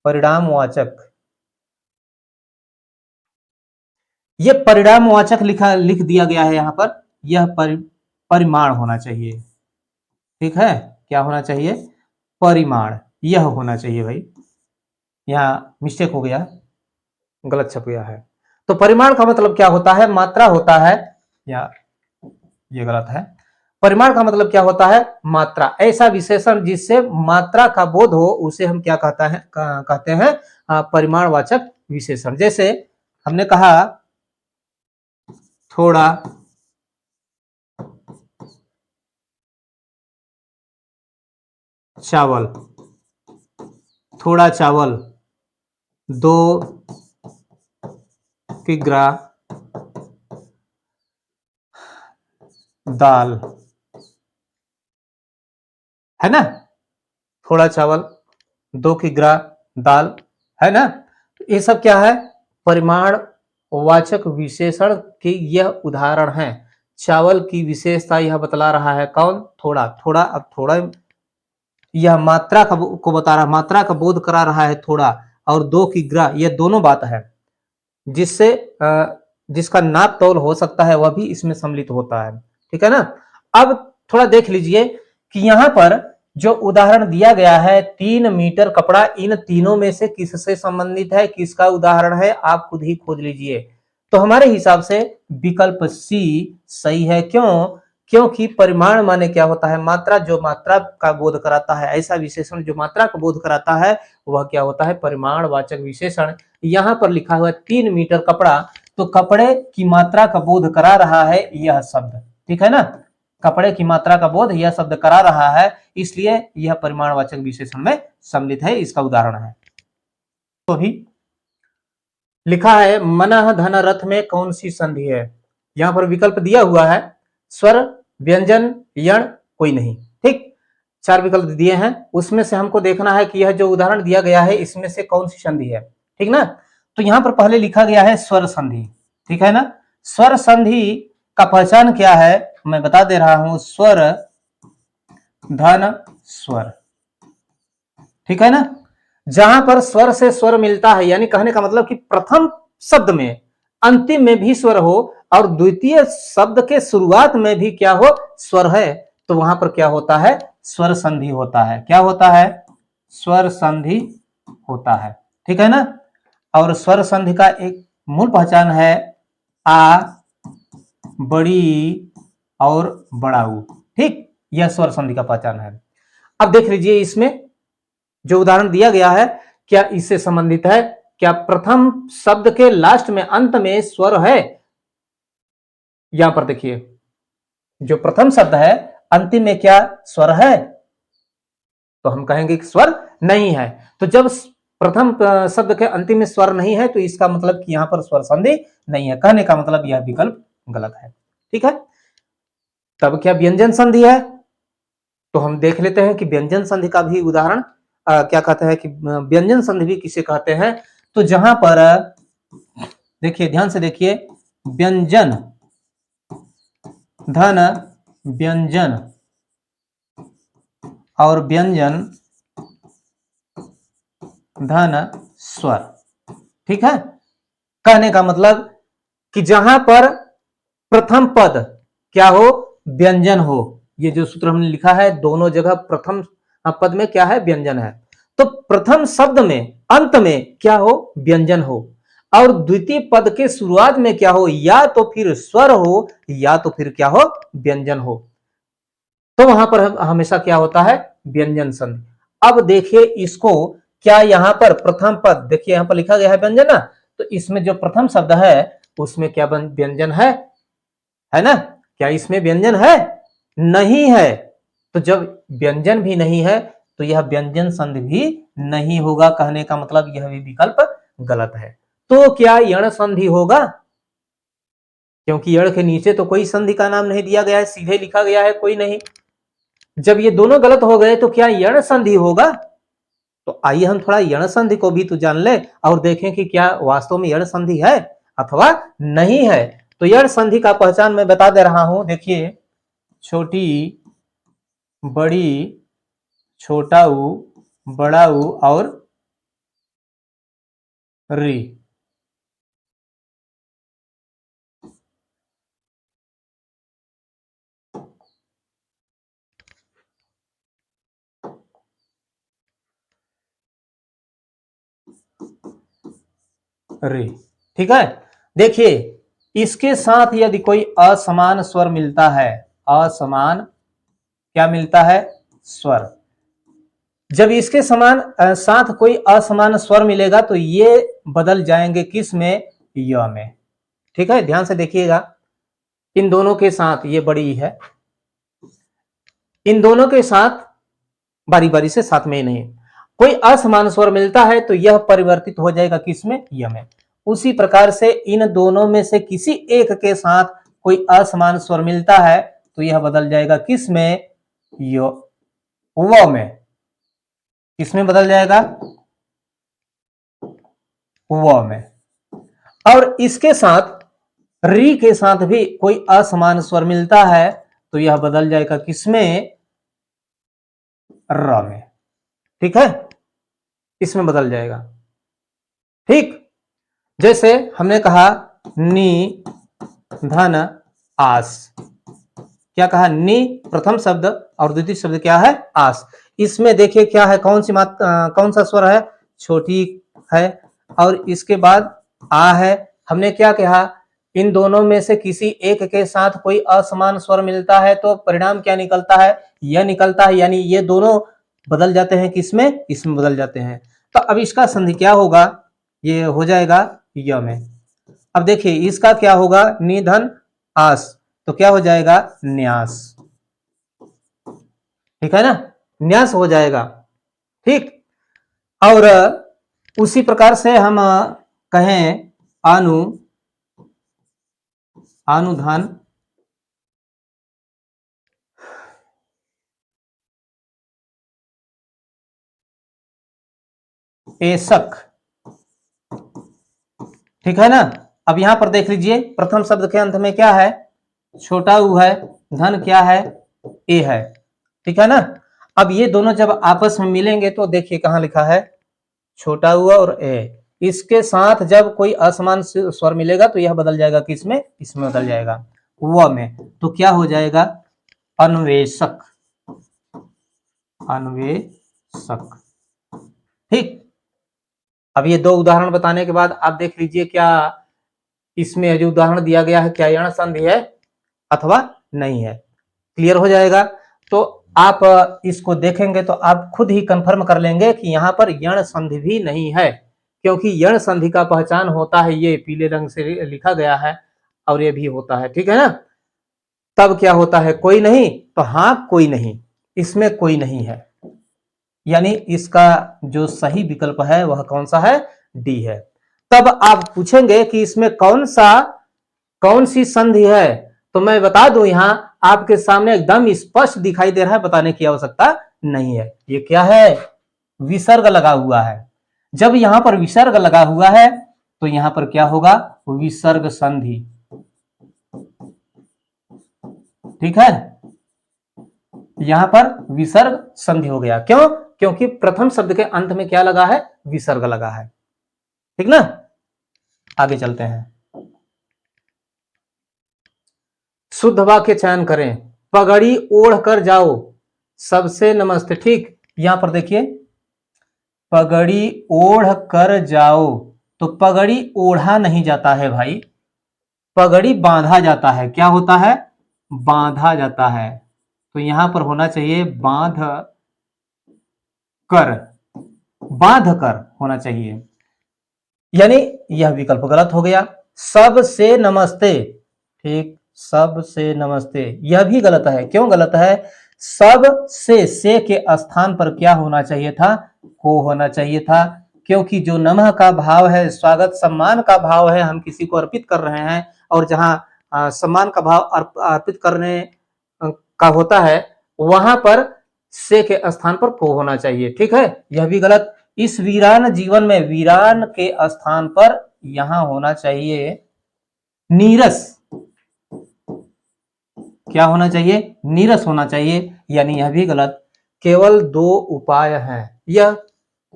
परिणामवाचक। ये परिणामवाचक लिख दिया गया है यहां पर। यह परिमाण होना चाहिए। ठीक है, क्या होना चाहिए? परिमाण, यह होना चाहिए भाई। यहां मिस्टेक हो गया, गलत छप गया है। तो परिमाण का मतलब क्या होता है? मात्रा होता है, या ये गलत है। परिमाण का मतलब क्या होता है? मात्रा। ऐसा विशेषण जिससे मात्रा का बोध हो उसे हम क्या कहते हैं? परिमाणवाचक विशेषण। जैसे हमने कहा थोड़ा चावल, थोड़ा चावल, 2 किग्रा दाल, है ना। थोड़ा चावल, 2 किग्रा दाल, है ना। ये सब क्या है? परिमाणवाचक विशेषण के यह उदाहरण है। चावल की विशेषता यह बतला रहा है कौन? थोड़ा। थोड़ा, अब थोड़ा यह मात्रा को बता रहा है, मात्रा का बोध करा रहा है थोड़ा। और 2 किग्रा, ये दोनों बात है जिससे जिसका नाप तौल हो सकता है वह भी इसमें सम्मिलित होता है। ठीक है ना। अब थोड़ा देख लीजिए कि यहां पर जो उदाहरण दिया गया है 3 मीटर कपड़ा, इन तीनों में से किससे संबंधित है? किसका उदाहरण है? आप खुद ही खोज लीजिए। तो हमारे हिसाब से विकल्प सी सही है। क्यों? क्योंकि परिमाण माने क्या होता है? मात्रा। जो मात्रा का बोध कराता है, ऐसा विशेषण जो मात्रा का बोध कराता है वह क्या होता है? परिमाणवाचक विशेषण। यहां पर लिखा हुआ 3 मीटर कपड़ा, तो कपड़े की मात्रा का बोध करा रहा है यह शब्द। ठीक है ना। कपड़े की मात्रा का बोध यह शब्द करा रहा है, इसलिए यह परिमाणवाचक विशेषण में सम्मिलित है। इसका उदाहरण है। तो भी लिखा है मनः धन रथ में कौन सी संधि है? यहां पर विकल्प दिया हुआ है, स्वर, व्यंजन, यण, कोई नहीं। ठीक, 4 विकल्प दिए हैं, उसमें से हमको देखना है कि यह जो उदाहरण दिया गया है इसमें से कौन सी संधि है। ठीक ना। तो यहां पर पहले लिखा गया है स्वर संधि। ठीक है ना। स्वर संधि का पहचान क्या है? मैं बता दे रहा हूं, स्वर धन स्वर। ठीक है ना। जहां पर स्वर से स्वर मिलता है, यानी कहने का मतलब कि प्रथम शब्द में अंतिम में भी स्वर हो और द्वितीय शब्द के शुरुआत में भी क्या हो? स्वर है, तो वहां पर क्या होता है? स्वर संधि होता है। क्या होता है? स्वर संधि होता है। ठीक है ना। और स्वर संधि का एक मूल पहचान है आ, बड़ी और बड़ा ऊ। ठीक, यह स्वर संधि का पहचान है। अब देख लीजिए इसमें जो उदाहरण दिया गया है क्या इससे संबंधित है? क्या प्रथम शब्द के लास्ट में अंत में स्वर है? यहां पर देखिए, जो प्रथम शब्द है अंतिम में क्या स्वर है? तो हम कहेंगे कि स्वर नहीं है। तो जब प्रथम शब्द के अंतिम में स्वर नहीं है तो इसका मतलब कि यहां पर स्वर संधि नहीं है। कहने का मतलब यह विकल्प गलत है। ठीक है। तब क्या व्यंजन संधि है? तो हम देख लेते हैं कि व्यंजन संधि का भी उदाहरण क्या कहते हैं कि व्यंजन संधि भी किसे कहते हैं? तो जहां पर देखिए ध्यान से देखिए, व्यंजन धन व्यंजन और व्यंजन धन स्वर। ठीक है, कहने का मतलब कि जहां पर प्रथम पद क्या हो, व्यंजन हो। ये जो सूत्र हमने लिखा है, दोनों जगह प्रथम पद में क्या है, व्यंजन है। तो प्रथम शब्द में अंत में क्या हो, व्यंजन हो, और द्वितीय पद के शुरुआत में क्या हो, या तो फिर स्वर हो या तो फिर क्या हो, व्यंजन हो। तो वहां पर हमेशा क्या होता है, व्यंजन संधि। अब देखिए इसको, क्या यहां पर प्रथम पद, देखिए यहां पर लिखा गया है व्यंजन ना, तो इसमें जो प्रथम शब्द है उसमें क्या व्यंजन है ना? क्या इसमें व्यंजन है? नहीं है। तो जब व्यंजन भी नहीं है तो यह व्यंजन संधि भी नहीं होगा। कहने का मतलब यह भी विकल्प गलत है। तो क्या यण संधि होगा? क्योंकि यण के नीचे तो कोई संधि का नाम नहीं दिया गया है, सीधे लिखा गया है कोई नहीं। जब ये दोनों गलत हो गए तो क्या यण संधि होगा? तो आइए हम थोड़ा यण संधि को भी तो जान ले और देखें कि क्या वास्तव में यण संधि है अथवा नहीं है। तो यण संधि का पहचान मैं बता दे रहा हूं। देखिए, छोटी, बड़ी, छोटा ऊ, बड़ा ऊ और री। री, ठीक है। देखिए, इसके साथ यदि कोई असमान स्वर मिलता है, असमान क्या मिलता है, स्वर। जब इसके समान साथ कोई असमान स्वर मिलेगा तो ये बदल जाएंगे किस में, य में। ठीक है, ध्यान से देखिएगा, इन दोनों के साथ, ये बड़ी है, इन दोनों के साथ बारी बारी से साथ में ही नहीं, कोई असमान स्वर मिलता है तो यह परिवर्तित हो जाएगा किसमें, य में। उसी प्रकार से इन दोनों में से किसी एक के साथ कोई असमान स्वर मिलता है तो यह बदल जाएगा किसमें, यो, व में। किसमें बदल जाएगा, व में। और इसके साथ री के साथ भी कोई असमान स्वर मिलता है तो यह बदल जाएगा किसमें, र में। ठीक है, इसमें बदल जाएगा। ठीक, जैसे हमने कहा नी धन आस। क्या कहा, नी प्रथम शब्द और द्वितीय शब्द क्या है, आस। इसमें देखिए क्या है, कौन सी कौन सा स्वर है, छोटी है, और इसके बाद आ है। हमने क्या कहा, इन दोनों में से किसी एक के साथ कोई असमान स्वर मिलता है तो परिणाम क्या निकलता है, यह निकलता है, यानी ये दोनों बदल जाते हैं किसमें, इसमें बदल जाते हैं। तो अब इसका संधि क्या होगा, ये हो जाएगा य में। अब देखिए इसका क्या होगा, निधन आस, तो क्या हो जाएगा, न्यास। ठीक है ना, न्यास हो जाएगा। ठीक, और उसी प्रकार से हम कहें अनुधान एसक। ठीक है ना। अब यहां पर देख लीजिए, प्रथम शब्द के अंत में क्या है, छोटा ऊ है, धन क्या है, ए है। ठीक है ना। अब ये दोनों जब आपस में मिलेंगे तो देखिए कहां लिखा है, छोटा ऊ और ए, इसके साथ जब कोई असमान स्वर मिलेगा तो यह बदल जाएगा किसमें, इसमें बदल जाएगा, व में। तो क्या हो जाएगा, अन्वेषक, अन्वेषक। ठीक, अब ये दो उदाहरण बताने के बाद आप देख लीजिए, क्या इसमें जो उदाहरण दिया गया है क्या यण संधि है अथवा नहीं है, क्लियर हो जाएगा। तो आप इसको देखेंगे तो आप खुद ही कंफर्म कर लेंगे कि यहां पर यण संधि भी नहीं है, क्योंकि यण संधि का पहचान होता है, ये पीले रंग से लिखा गया है और ये भी होता है। ठीक है ना। तब क्या होता है, कोई नहीं, तो हाँ कोई नहीं, इसमें कोई नहीं है, यानी इसका जो सही विकल्प है वह कौन सा है, डी है। तब आप पूछेंगे कि इसमें कौन सी संधि है, तो मैं बता दूं, यहां आपके सामने एकदम स्पष्ट दिखाई दे रहा है, बताने की आवश्यकता नहीं है। ये क्या है, विसर्ग लगा हुआ है। जब यहां पर विसर्ग लगा हुआ है तो यहां पर क्या होगा, विसर्ग संधि। ठीक है, यहां पर विसर्ग संधि हो गया। क्यों? क्योंकि प्रथम शब्द के अंत में क्या लगा है, विसर्ग लगा है। ठीक ना, आगे चलते हैं। शुद्ध वाक्य चयन करें। पगड़ी ओढ़ कर जाओ, सबसे नमस्ते। ठीक, यहां पर देखिए, पगड़ी ओढ़ कर जाओ, तो पगड़ी ओढ़ा नहीं जाता है भाई, पगड़ी बांधा जाता है। क्या होता है, बांधा जाता है। तो यहां पर होना चाहिए बांध कर, बांध कर होना चाहिए, यानी यह विकल्प गलत हो गया। सबसे नमस्ते, ठीक, सबसे नमस्ते, यह भी गलत है। क्यों गलत है? सब से के स्थान पर क्या होना चाहिए था, को होना चाहिए था, क्योंकि जो नमः का भाव है, स्वागत सम्मान का भाव है, हम किसी को अर्पित कर रहे हैं, और जहां सम्मान का भाव अर्पित करने का होता है, वहां पर से के स्थान पर को होना चाहिए। ठीक है, यह भी गलत। इस वीरान जीवन में वीरान के स्थान पर यहां होना चाहिए नीरस। क्या होना चाहिए, नीरस होना चाहिए, यानी यह भी गलत। केवल दो उपाय हैं, यह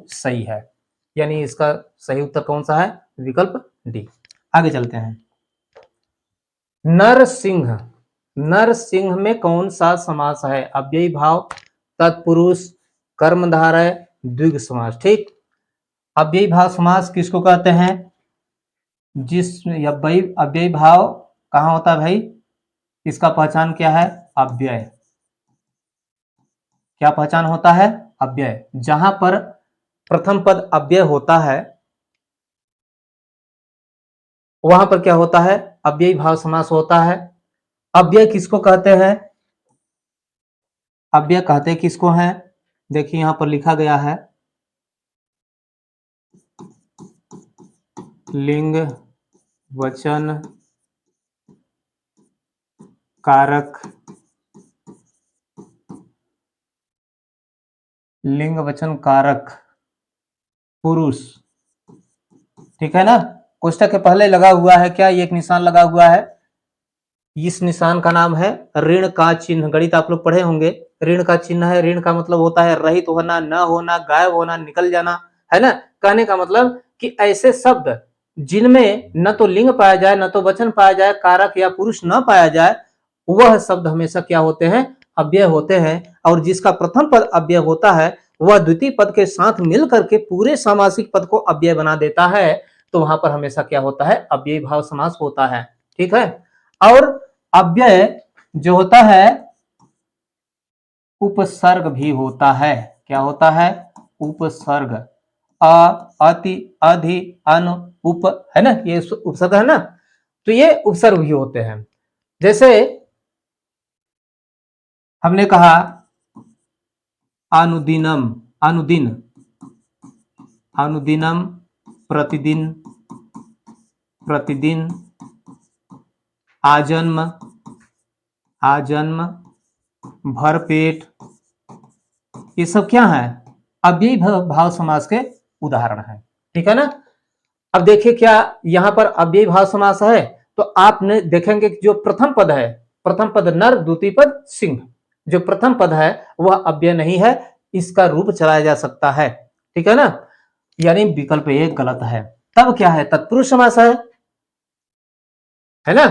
सही है, यानी इसका सही उत्तर कौन सा है, विकल्प डी। आगे चलते हैं। नरसिंह, नरसिंह में कौन सा समास है? अव्ययी भाव, तत्पुरुष, कर्मधारय, द्विगु समास। ठीक, अव्ययी भाव समास किसको कहते हैं? जिसमें अव्ययी भाव कहां होता है भाई, इसका पहचान क्या है, अव्यय। क्या पहचान होता है, अव्यय। जहां पर प्रथम पद अव्यय होता है, वहां पर क्या होता है, अव्ययी भाव समास होता है। अव्यय किसको कहते हैं, अव्यय कहते किसको हैं? देखिए यहां पर लिखा गया है, लिंग वचन कारक, लिंग वचन कारक पुरुष। ठीक है ना, कोष्टक के पहले लगा हुआ है क्या, एक निशान लगा हुआ है, इस निशान का नाम है ऋण का चिन्ह। गणित आप लोग पढ़े होंगे, ऋण का चिन्ह है, ऋण का मतलब होता है रहित होना, न होना, गायब होना, निकल जाना, है ना। कहने का मतलब कि ऐसे शब्द जिनमें न तो लिंग पाया जाए, न तो वचन पाया जाए, कारक या पुरुष न पाया जाए, वह शब्द हमेशा क्या होते हैं, अव्यय होते हैं। और जिसका प्रथम पद अव्यय होता है, वह द्वितीय पद के साथ मिलकर के पूरे सामासिक पद को अव्यय बना देता है। तो वहां पर हमेशा क्या होता है, अव्ययी भाव समास होता है। ठीक है, और अव्यय जो होता है उपसर्ग भी होता है। क्या होता है, उपसर्ग। अ, अति, अधि, अन, उप, है ना, ये उपसर्ग है ना, तो ये उपसर्ग भी होते हैं। जैसे हमने कहा अनुदिनम, अनुदिन, अनुदिनम, प्रतिदिन, प्रतिदिन, आजन्म, आजन्म, भरपेट, ये सब क्या है, अव्ययी भाव समास के उदाहरण है। ठीक है ना। अब देखिए क्या यहां पर अव्ययी भाव समास है, तो आपने देखेंगे कि जो प्रथम पद है, प्रथम पद नर, द्वितीय पद सिंह, जो प्रथम पद है वह अव्यय नहीं है, इसका रूप चलाया जा सकता है। ठीक है ना, यानी विकल्प ए गलत है। तब क्या है, तत्पुरुष समास है ना,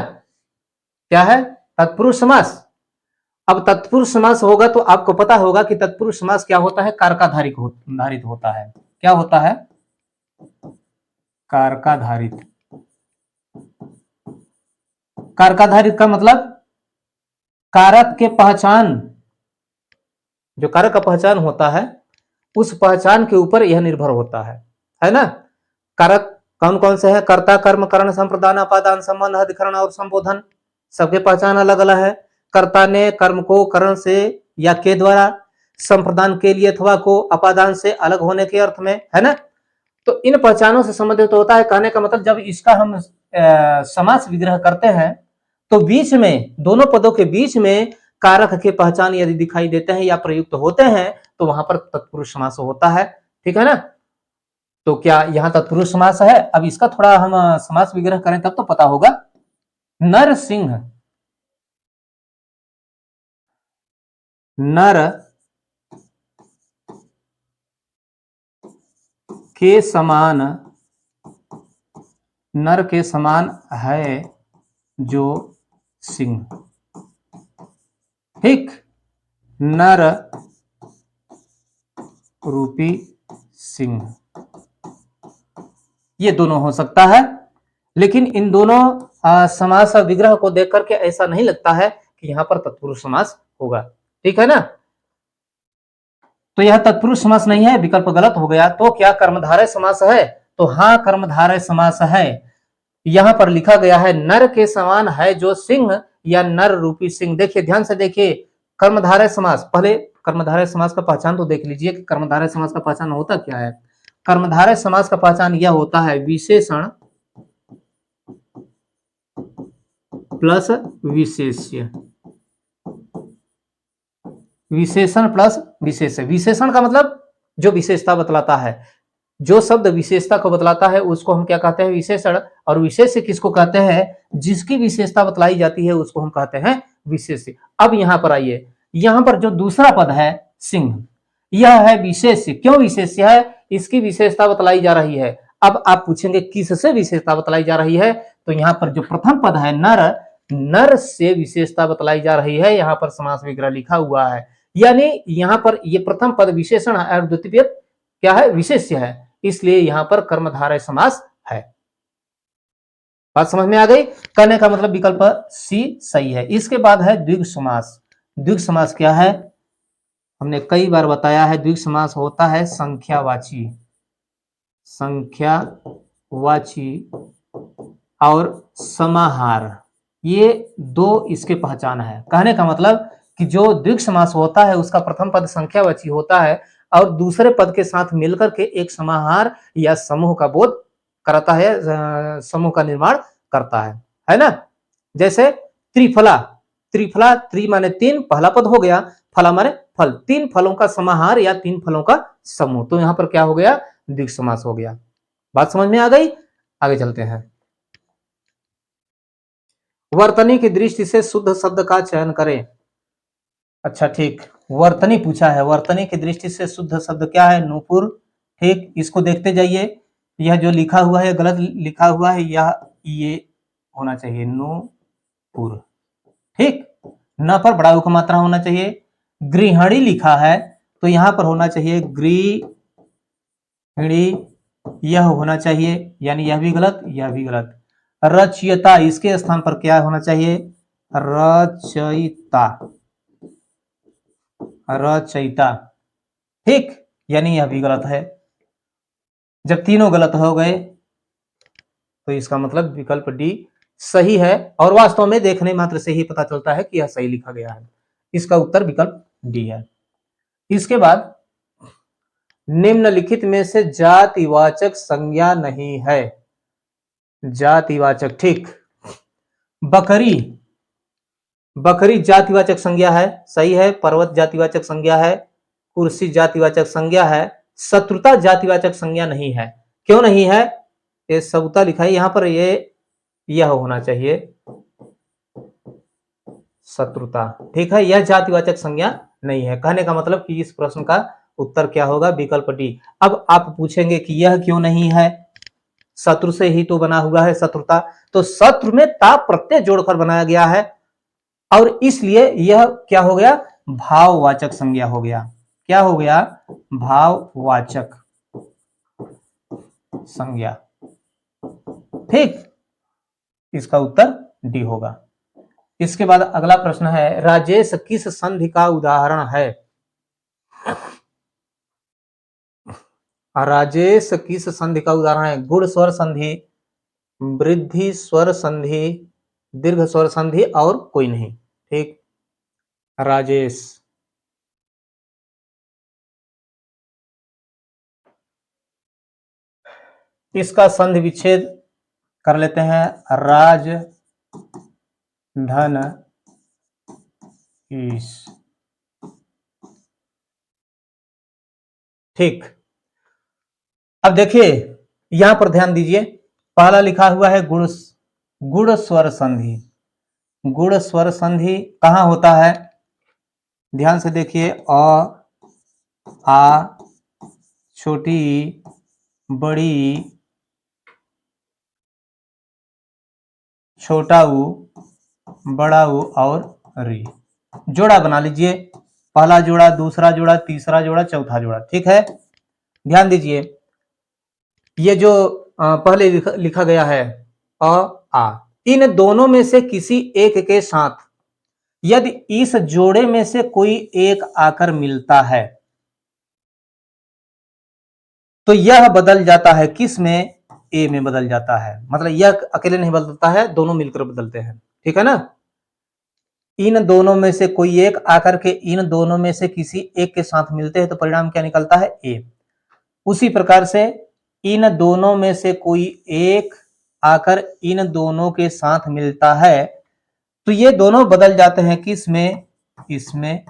क्या है, तत्पुरुष समास। अब तत्पुरुष समास होगा तो आपको पता होगा कि तत्पुरुष समास क्या होता है, कारकाधारित धारित होता है। क्या होता है, कारकाधारित। कारकाधारित का मतलब कारक के पहचान, जो कारक का पहचान होता है उस पहचान के ऊपर यह निर्भर होता है ना। कारक कौन कौन से हैं, कर्ता, कर्म, करण, संप्रदान, अपादान, संबंध, अधिकरण और संबोधन, सबके पहचान अलग अलग है। कर्ता ने कर्म को करण से या के द्वारा, संप्रदान के लिए अथवा को अपादान से अलग होने के अर्थ में, है ना। तो इन पहचानों से संबंधित होता है। कहने का मतलब जब इसका हम समास विग्रह करते हैं तो बीच में, दोनों पदों के बीच में कारक के पहचान यदि दिखाई देते हैं या प्रयुक्त होते हैं तो वहां पर तत्पुरुष समास होता है। ठीक है ना। तो क्या यहाँ तत्पुरुष समास है? अब इसका थोड़ा हम समास विग्रह करें तब तो पता होगा। नरसिंह, नर के समान, नर के समान है जो सिंह। ठीक, नर रूपी सिंह, ये दोनों हो सकता है। लेकिन इन दोनों समास विग्रह को देख करके ऐसा नहीं लगता है कि यहां पर तत्पुरुष समास होगा। ठीक है ना? तो यह तत्पुरुष समास नहीं है, विकल्प गलत हो गया। तो क्या कर्मधारय समास है? तो हाँ, कर्मधारय समास है। यहां पर लिखा गया है नर के समान है जो सिंह या नर रूपी सिंह। देखिए, ध्यान से देखिए, कर्मधारय समास, पहले कर्मधारय समास का पहचान तो देख लीजिए कि कर्मधारय समास का पहचान होता क्या है। कर्मधारय समास का पहचान यह होता है विशेषण प्लस विशेष्य, विशेषण प्लस विशेष्य। विशेषण का मतलब जो विशेषता बतलाता है, जो शब्द विशेषता को बतलाता है उसको हम क्या कहते हैं? विशेषण। और विशेष्य किसको कहते हैं? जिसकी विशेषता बतलाई जाती है उसको हम कहते हैं विशेष्य। अब यहां पर आइए, यहां पर जो दूसरा पद है सिंह, यह है विशेष्य। क्यों विशेष्य है? इसकी विशेषता बतलाई जा रही है। अब आप पूछेंगे किससे विशेषता बतलाई जा रही है? तो यहाँ पर जो प्रथम पद है नर, नर से विशेषता बतलाई जा रही है। यहाँ पर समास विग्रह लिखा हुआ है, यानी यहाँ पर ये प्रथम पद विशेषण है और द्वितीय क्या है? विशेष्य है। इसलिए यहां पर कर्मधारय समास है। बात समझ में आ गई? कहने का मतलब विकल्प सी सही है। इसके बाद है द्विग समास। द्विग समास क्या है? हमने कई बार बताया है, द्विग समास होता है संख्यावाची, संख्यावाची और समाहार, ये दो इसके पहचान है। कहने का मतलब कि जो द्विग समास होता है उसका प्रथम पद संख्यावाची होता है और दूसरे पद के साथ मिलकर के एक समाहार या समूह का बोध कराता है, समूह का निर्माण करता है ना? जैसे त्रिफला, त्रिफला, त्रि माने तीन, पहला पद हो गया, फला माने फल, तीन फलों का समाहार या तीन फलों का समूह। तो यहां पर क्या हो गया? द्विग समास हो गया। बात समझ में आ गई? आगे चलते हैं। वर्तनी की दृष्टि से शुद्ध शब्द का चयन करें। अच्छा ठीक, वर्तनी पूछा है। वर्तनी की दृष्टि से शुद्ध शब्द क्या है? नूपुर। ठीक, इसको देखते जाइए, यह जो लिखा हुआ है गलत लिखा हुआ है, यह ये होना चाहिए नूपुर। ठीक, न पर बड़ा उ का मात्रा होना चाहिए। गृहिणी लिखा है तो यहां पर होना चाहिए गृहिणी, यह होना चाहिए, यानी यह भी गलत, यह भी गलत। रचयिता, इसके स्थान पर क्या होना चाहिए? रचयिता, रचयिता। ठीक, यानी यह भी गलत है। जब तीनों गलत हो गए तो इसका मतलब विकल्प डी सही है, और वास्तव में देखने मात्र से ही पता चलता है कि यह सही लिखा गया है। इसका उत्तर विकल्प डी है। इसके बाद निम्नलिखित में से जातिवाचक संज्ञा नहीं है। जातिवाचक, ठीक, बकरी, बकरी जातिवाचक संज्ञा है, सही है। पर्वत जातिवाचक संज्ञा है, कुर्सी जातिवाचक संज्ञा है। शत्रुता जातिवाचक संज्ञा नहीं है। क्यों नहीं है? ये शत्रुता लिखा है यहां पर, ये यह होना चाहिए शत्रुता। ठीक है, यह जातिवाचक संज्ञा नहीं है। कहने का मतलब कि इस प्रश्न का उत्तर क्या होगा? विकल्प डी। अब आप पूछेंगे कि यह क्यों नहीं है? शत्रु से ही तो बना हुआ है शत्रुता, तो शत्रु में ता प्रत्यय जोड़कर बनाया गया है और इसलिए यह क्या हो गया? भाववाचक संज्ञा हो गया। क्या हो गया? भाववाचक संज्ञा। ठीक, इसका उत्तर डी होगा। इसके बाद अगला प्रश्न है, राजेश किस संधि का उदाहरण है? राजेश किस संधि का उदाहरण है? गुण स्वर संधि, वृद्धि स्वर संधि, दीर्घ स्वर संधि और कोई नहीं। ठीक, राजेश, इसका संधि विच्छेद कर लेते हैं। राज धन ईश। ठीक, अब देखिए यहां पर ध्यान दीजिए, पहला लिखा हुआ है गुण, गुण स्वर संधि। गुण स्वर संधि कहां होता है? ध्यान से देखिए, अ, आ, छोटी, बड़ी, छोटा ऊ, बड़ा ऊ और री। जोड़ा बना लीजिए, पहला जोड़ा, दूसरा जोड़ा, तीसरा जोड़ा, चौथा जोड़ा। ठीक है, ध्यान दीजिए, ये जो पहले लिखा गया है अ, आ, इन दोनों में से किसी एक के साथ यदि इस जोड़े में से कोई एक आकर मिलता है तो यह बदल जाता है, किस में? ए में बदल जाता है। मतलब यह अकेले नहीं बदलता है, दोनों मिलकर बदलते हैं। ठीक है ना? इन दोनों में से कोई एक आकर के इन दोनों में से किसी एक के साथ मिलते हैं तो परिणाम क्या निकलता है? ए। उसी प्रकार से इन दोनों में से कोई एक आकर इन दोनों के साथ मिलता है तो ये दोनों बदल जाते हैं, किस में? इसमें।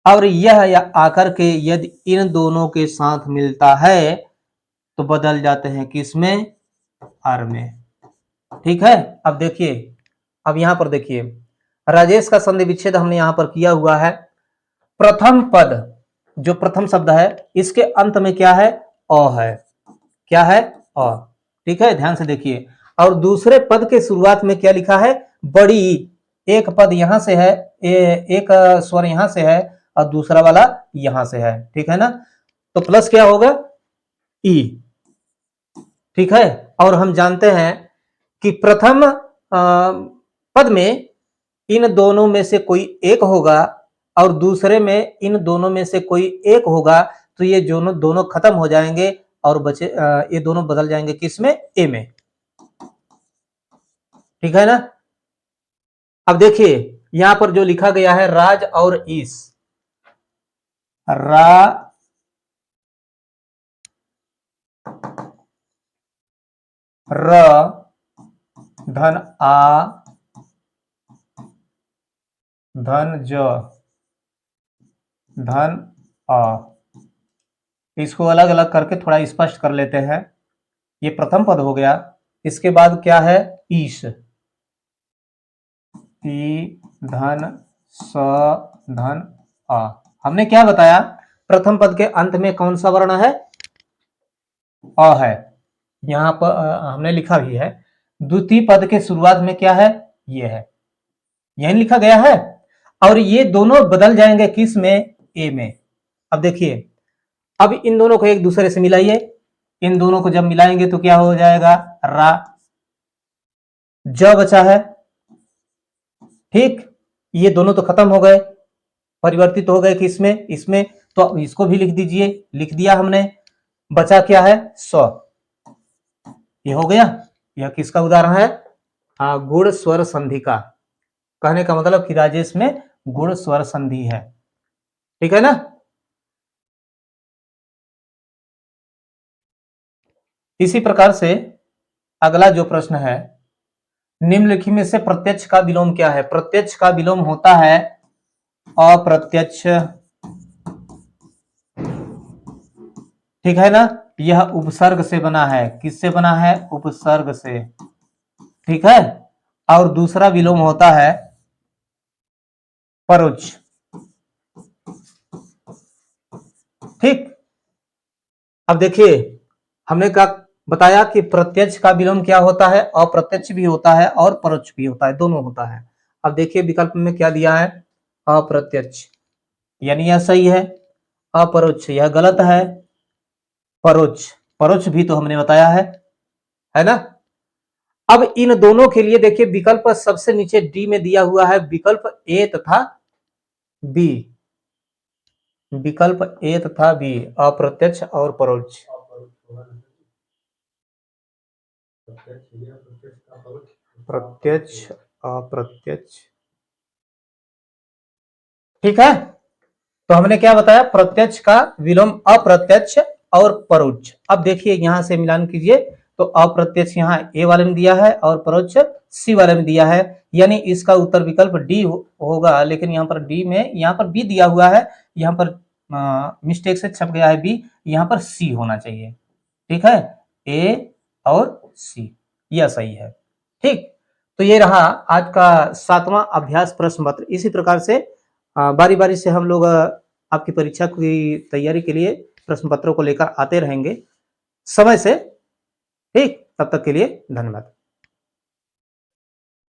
और यह आकर के यदि इन दोनों के साथ मिलता है तो बदल जाते हैं, किस में? आर में। ठीक है, अब देखिए, अब यहां पर देखिए, राजेश का संधि विच्छेद हमने यहां पर किया हुआ है। प्रथम पद, जो प्रथम शब्द है, इसके अंत में क्या है? अ है। क्या है? अ। ठीक है, ध्यान से देखिए। और दूसरे पद के शुरुआत में क्या लिखा है? बड़ी। एक पद यहां से है, एक स्वर यहां से है और दूसरा वाला यहां से है। ठीक है ना? तो प्लस क्या होगा? ई। ठीक है, और हम जानते हैं कि प्रथम पद में इन दोनों में से कोई एक होगा और दूसरे में इन दोनों में से कोई एक होगा तो ये दोनों दोनों खत्म हो जाएंगे और बचे ये दोनों बदल जाएंगे, किस में? ए में। ठीक है ना? अब देखिए यहां पर जो लिखा गया है राज और ईस, रा, र, धन आ, धन ज, धन अ। इसको अलग अलग करके थोड़ा स्पष्ट कर लेते हैं। ये प्रथम पद हो गया। इसके बाद क्या है? ईश। ई, धन, स, धन, अ। हमने क्या बताया? प्रथम पद के अंत में कौन सा वर्ण है? अ है। यहां पर हमने लिखा भी है। द्वितीय पद के शुरुआत में क्या है? ये है, यही लिखा गया है। और ये दोनों बदल जाएंगे, किस में? ए में। अब देखिए, अब इन दोनों को एक दूसरे से मिलाइए। इन दोनों को जब मिलाएंगे तो क्या हो जाएगा? रा। ज बचा है। ठीक, ये दोनों तो खत्म हो गए, परिवर्तित हो गए किसमें? इसमें। तो इसको भी लिख दीजिए, लिख दिया हमने। बचा क्या है? स। ये हो गया। यह किसका उदाहरण है? हाँ, गुण स्वर संधि का। कहने का मतलब कि राजेश में गुण स्वर संधि है। ठीक है ना? इसी प्रकार से अगला जो प्रश्न है, निम्नलिखित में से प्रत्यक्ष का विलोम क्या है? प्रत्यक्ष का विलोम होता है अप्रत्यक्ष। ठीक है ना? यह उपसर्ग से बना है। किससे बना है? उपसर्ग से। ठीक है, और दूसरा विलोम होता है परोक्ष। ठीक, अब देखिए, हमने क्या बताया कि प्रत्यक्ष का विलोम क्या होता है? अप्रत्यक्ष भी होता है और परोक्ष भी होता है, दोनों होता है। अब देखिए विकल्प में क्या दिया है? अप्रत्यक्ष, यानी यह सही है। अपरोक्ष यह गलत है। परोक्ष, परोक्ष भी तो हमने बताया है ना? अब इन दोनों के लिए देखिए विकल्प सबसे नीचे डी में दिया हुआ है, विकल्प ए तथा बी। विकल्प ए तथा बी, अप्रत्यक्ष और परोक्ष। प्रत्यक्ष, अप्रत्यक्ष। ठीक है, तो हमने क्या बताया? प्रत्यक्ष का विलोम अप्रत्यक्ष और परोक्ष। अब देखिए यहां से मिलान कीजिए, तो अप्रत्यक्ष यहाँ ए वाले में दिया है और परोक्ष सी वाले में दिया है, यानी इसका उत्तर विकल्प डी होगा। लेकिन यहाँ पर डी में, यहाँ पर बी दिया हुआ है, यहाँ पर मिस्टेक से छप गया है बी, यहाँ पर सी होना चाहिए। ठीक है, ए और सी, यह सही है। ठीक, तो ये रहा आज का 7वां अभ्यास प्रश्न पत्र। इसी प्रकार से बारी बारी से हम लोग आपकी परीक्षा की तैयारी के लिए प्रश्न पत्रों को लेकर आते रहेंगे समय से। ठीक, तब तक के लिए धन्यवाद।